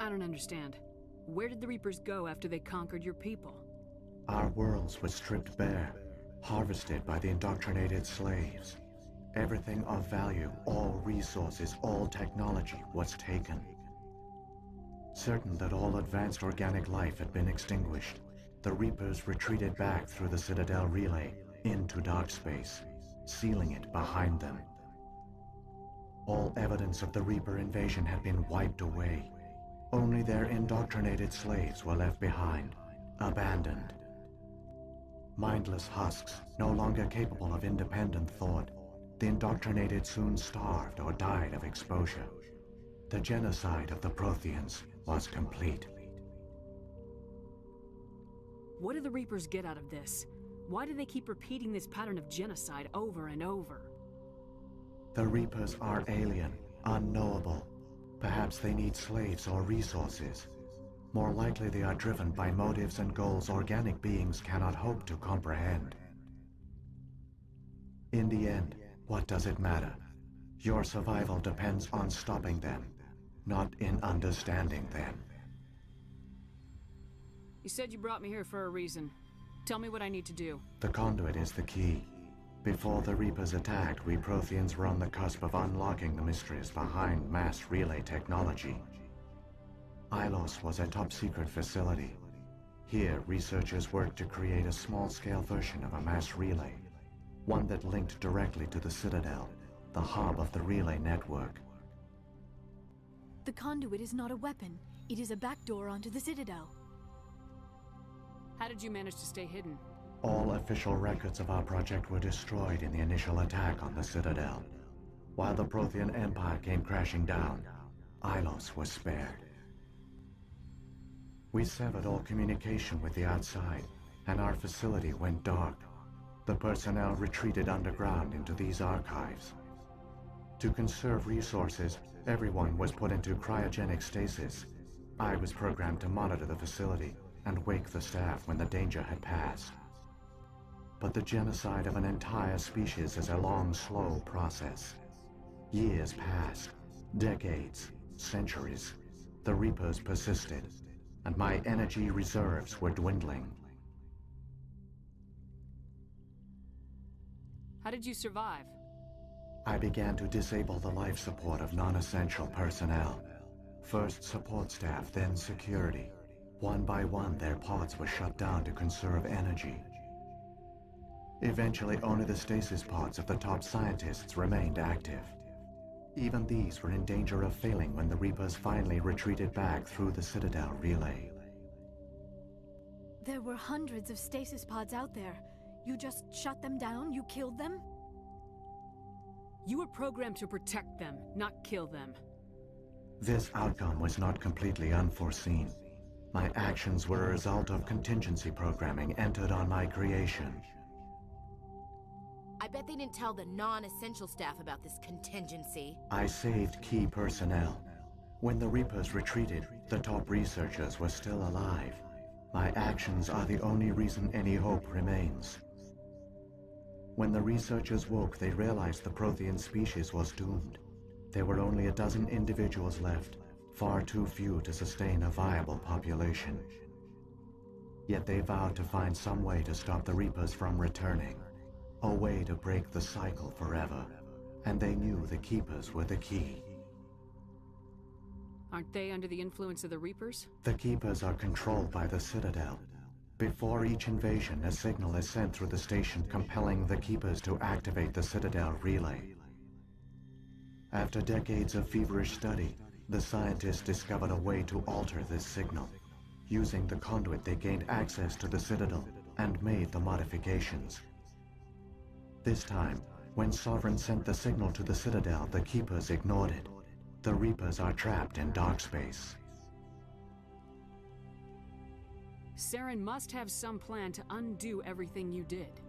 I don't understand. Where did the Reapers go after they conquered your people? Our worlds were stripped bare, harvested by the indoctrinated slaves. Everything of value, all resources, all technology was taken. Certain that all advanced organic life had been extinguished, the Reapers retreated back through the Citadel relay into dark space, sealing it behind them. All evidence of the Reaper invasion had been wiped away. Only their indoctrinated slaves were left behind, abandoned. Mindless husks, no longer capable of independent thought. The indoctrinated soon starved or died of exposure. The genocide of the Protheans was complete. What do the Reapers get out of this? Why do they keep repeating this pattern of genocide over and over? The Reapers are alien, unknowable. Perhaps they need slaves or resources. More likely they are driven by motives and goals organic beings cannot hope to comprehend. In the end, what does it matter? Your survival depends on stopping them, not in understanding them. You said you brought me here for a reason. Tell me what I need to do. The conduit is the key. Before the Reapers attacked, we Protheans were on the cusp of unlocking the mysteries behind mass relay technology. Ilos was a top-secret facility. Here, researchers worked to create a small-scale version of a mass relay, one that linked directly to the Citadel, the hub of the relay network. The conduit is not a weapon. It is a backdoor onto the Citadel. How did you manage to stay hidden? All official records of our project were destroyed in the initial attack on the Citadel. While the Prothean Empire came crashing down, Ilos was spared. We severed all communication with the outside, and our facility went dark. The personnel retreated underground into these archives. To conserve resources, everyone was put into cryogenic stasis. I was programmed to monitor the facility and wake the staff when the danger had passed. But the genocide of an entire species is a long, slow process. Years passed, decades, centuries. The Reapers persisted, and my energy reserves were dwindling. How did you survive? I began to disable the life support of non-essential personnel. First support staff, then security. One by one, their pods were shut down to conserve energy. Eventually, only the stasis pods of the top scientists remained active. Even these were in danger of failing when the Reapers finally retreated back through the Citadel relay. There were hundreds of stasis pods out there. You just shut them down? You killed them? You were programmed to protect them, not kill them. This outcome was not completely unforeseen. My actions were a result of contingency programming entered on my creation. I bet they didn't tell the non-essential staff about this contingency. I saved key personnel. When the Reapers retreated, the top researchers were still alive. My actions are the only reason any hope remains. When the researchers woke, they realized the Prothean species was doomed. There were only a dozen individuals left, far too few to sustain a viable population. Yet they vowed to find some way to stop the Reapers from returning, a way to break the cycle forever, and they knew the Keepers were the key. Aren't they under the influence of the Reapers? The Keepers are controlled by the Citadel. Before each invasion, a signal is sent through the station compelling the Keepers to activate the Citadel relay. After decades of feverish study, the scientists discovered a way to alter this signal. Using the conduit, they gained access to the Citadel and made the modifications. This time, when Sovereign sent the signal to the Citadel, the Keepers ignored it. The Reapers are trapped in dark space. Saren must have some plan to undo everything you did.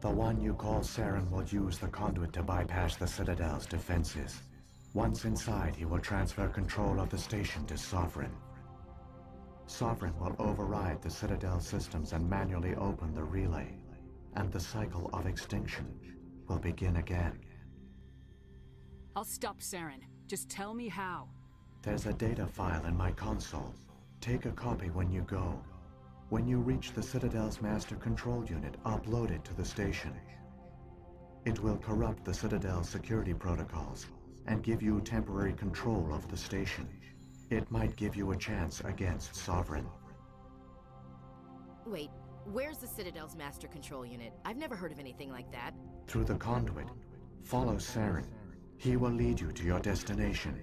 The one you call Saren will use the conduit to bypass the Citadel's defenses. Once inside, he will transfer control of the station to Sovereign. Sovereign will override the Citadel systems and manually open the relay, and the cycle of extinction will begin again. I'll stop Saren. Just tell me how. There's a data file in my console. Take a copy when you go. When you reach the Citadel's master control unit, upload it to the station. It will corrupt the Citadel's security protocols and give you temporary control of the station. It might give you a chance against Sovereign. Wait, where's the Citadel's master control unit? I've never heard of anything like that. Through the conduit, follow Saren. He will lead you to your destination.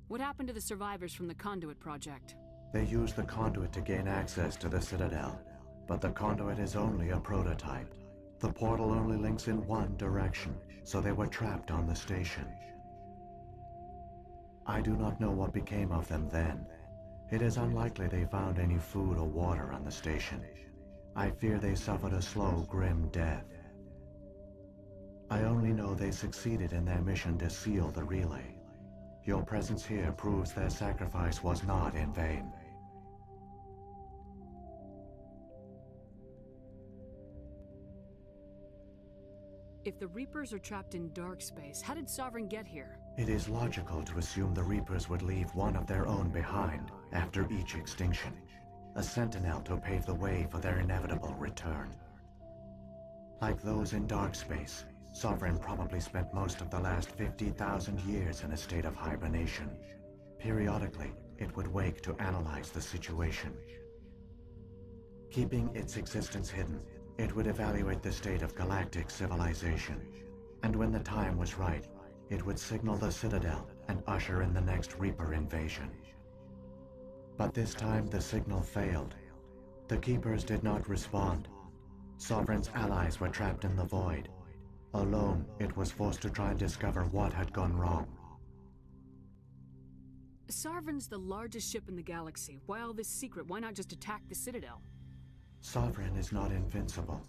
What happened to the survivors from the Conduit project? They used the conduit to gain access to the Citadel. But the conduit is only a prototype. The portal only links in one direction, so they were trapped on the station. I do not know what became of them then. It is unlikely they found any food or water on the station. I fear they suffered a slow, grim death. I only know they succeeded in their mission to seal the relay. Your presence here proves their sacrifice was not in vain. If the Reapers are trapped in dark space, how did Sovereign get here? It is logical to assume the Reapers would leave one of their own behind after each extinction. A sentinel to pave the way for their inevitable return. Like those in dark space, Sovereign probably spent most of the last 50,000 years in a state of hibernation. Periodically, it would wake to analyze the situation. Keeping its existence hidden, it would evaluate the state of galactic civilization. And when the time was right, it would signal the Citadel and usher in the next Reaper invasion. But this time the signal failed. The Keepers did not respond. Sovereign's allies were trapped in the void. Alone, it was forced to try and discover what had gone wrong. Sovereign's the largest ship in the galaxy. Why all this secret? Why not just attack the Citadel? Sovereign is not invincible.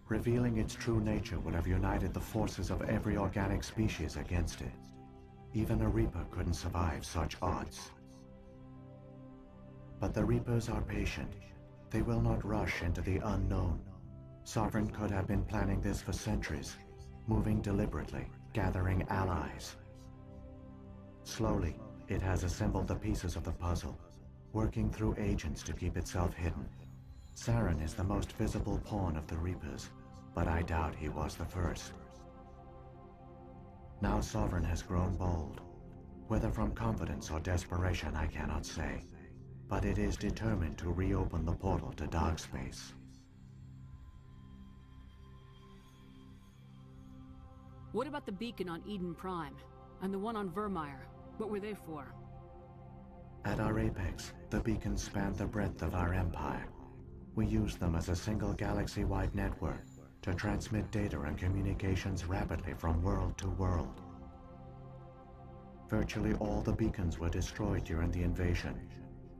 Revealing its true nature would have united the forces of every organic species against it. Even a Reaper couldn't survive such odds. But the Reapers are patient. They will not rush into the unknown. Sovereign could have been planning this for centuries, moving deliberately, gathering allies. Slowly, it has assembled the pieces of the puzzle, working through agents to keep itself hidden. Saren is the most visible pawn of the Reapers, but I doubt he was the first. Now Sovereign has grown bold. Whether from confidence or desperation, I cannot say. But it is determined to reopen the portal to dark space. What about the beacon on Eden Prime? And the one on Vermeer? What were they for? At our apex, the beacons spanned the breadth of our empire. We used them as a single galaxy-wide network to transmit data and communications rapidly from world to world. Virtually all the beacons were destroyed during the invasion,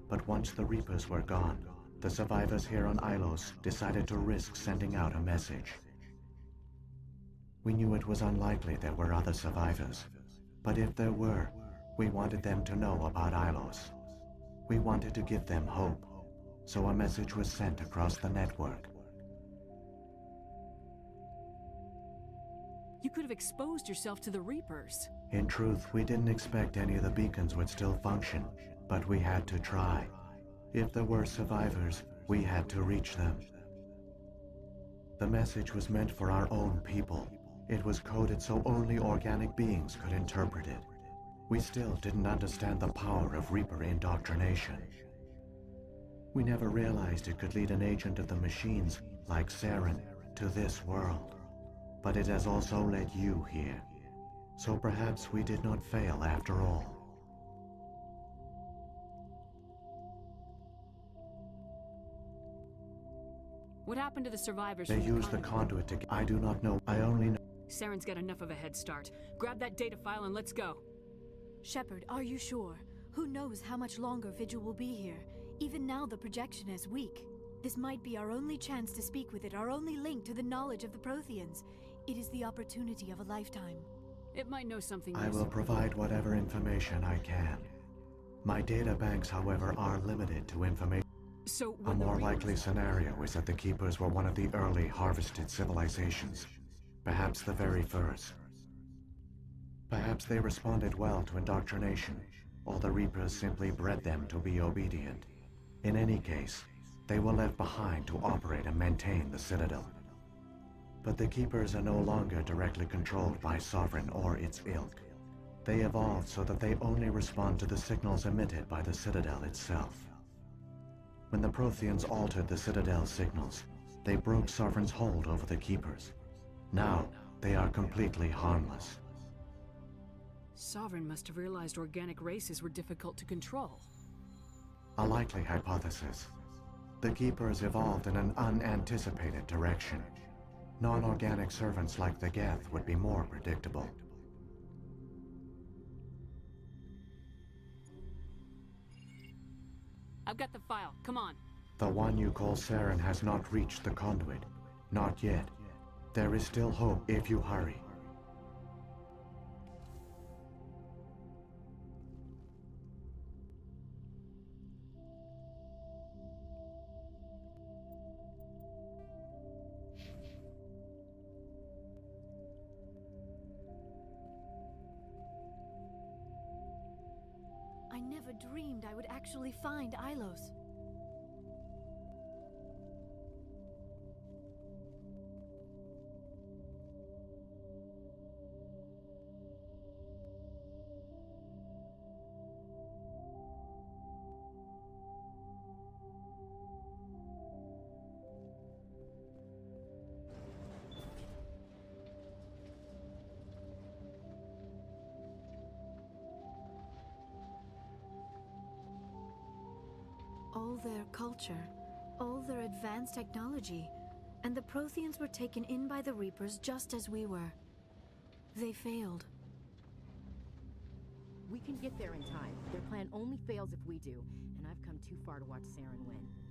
but once the Reapers were gone, the survivors here on Ilos decided to risk sending out a message. We knew it was unlikely there were other survivors, but if there were, we wanted them to know about Ilos. We wanted to give them hope, so a message was sent across the network. You could have exposed yourself to the Reapers. In truth, we didn't expect any of the beacons would still function, but we had to try. If there were survivors, we had to reach them. The message was meant for our own people. It was coded so only organic beings could interpret it. We still didn't understand the power of Reaper indoctrination. We never realized it could lead an agent of the machines, like Saren, to this world. But it has also led you here. So perhaps we did not fail after all. What happened to the survivors? They used the conduit to... I do not know. I only know... Saren's got enough of a head start. Grab that data file and let's go. Shepard, are you sure? Who knows how much longer Vigil will be here? Even now the projection is weak. This might be our only chance to speak with it, our only link to the knowledge of the Protheans. It is the opportunity of a lifetime. It might know something I useful. will provide whatever information I can. My data banks, however, are limited to information. So a more likely scenario is that the Keepers were one of the early harvested civilizations. Perhaps the very first. Perhaps they responded well to indoctrination, or the Reapers simply bred them to be obedient. In any case, they were left behind to operate and maintain the Citadel. But the Keepers are no longer directly controlled by Sovereign or its ilk. They evolved so that they only respond to the signals emitted by the Citadel itself. When the Protheans altered the Citadel's signals, they broke Sovereign's hold over the Keepers. Now, they are completely harmless. Sovereign must have realized organic races were difficult to control. A likely hypothesis. The Keepers evolved in an unanticipated direction. Non-organic servants like the Geth would be more predictable. I've got the file. Come on. The one you call Saren has not reached the conduit. Not yet. There is still hope if you hurry. I never dreamed I would actually find Ilos. All their culture, all their advanced technology, and the Protheans were taken in by the Reapers just as we were. They failed. We can get there in time. Their plan only fails if we do, and I've come too far to watch Saren win.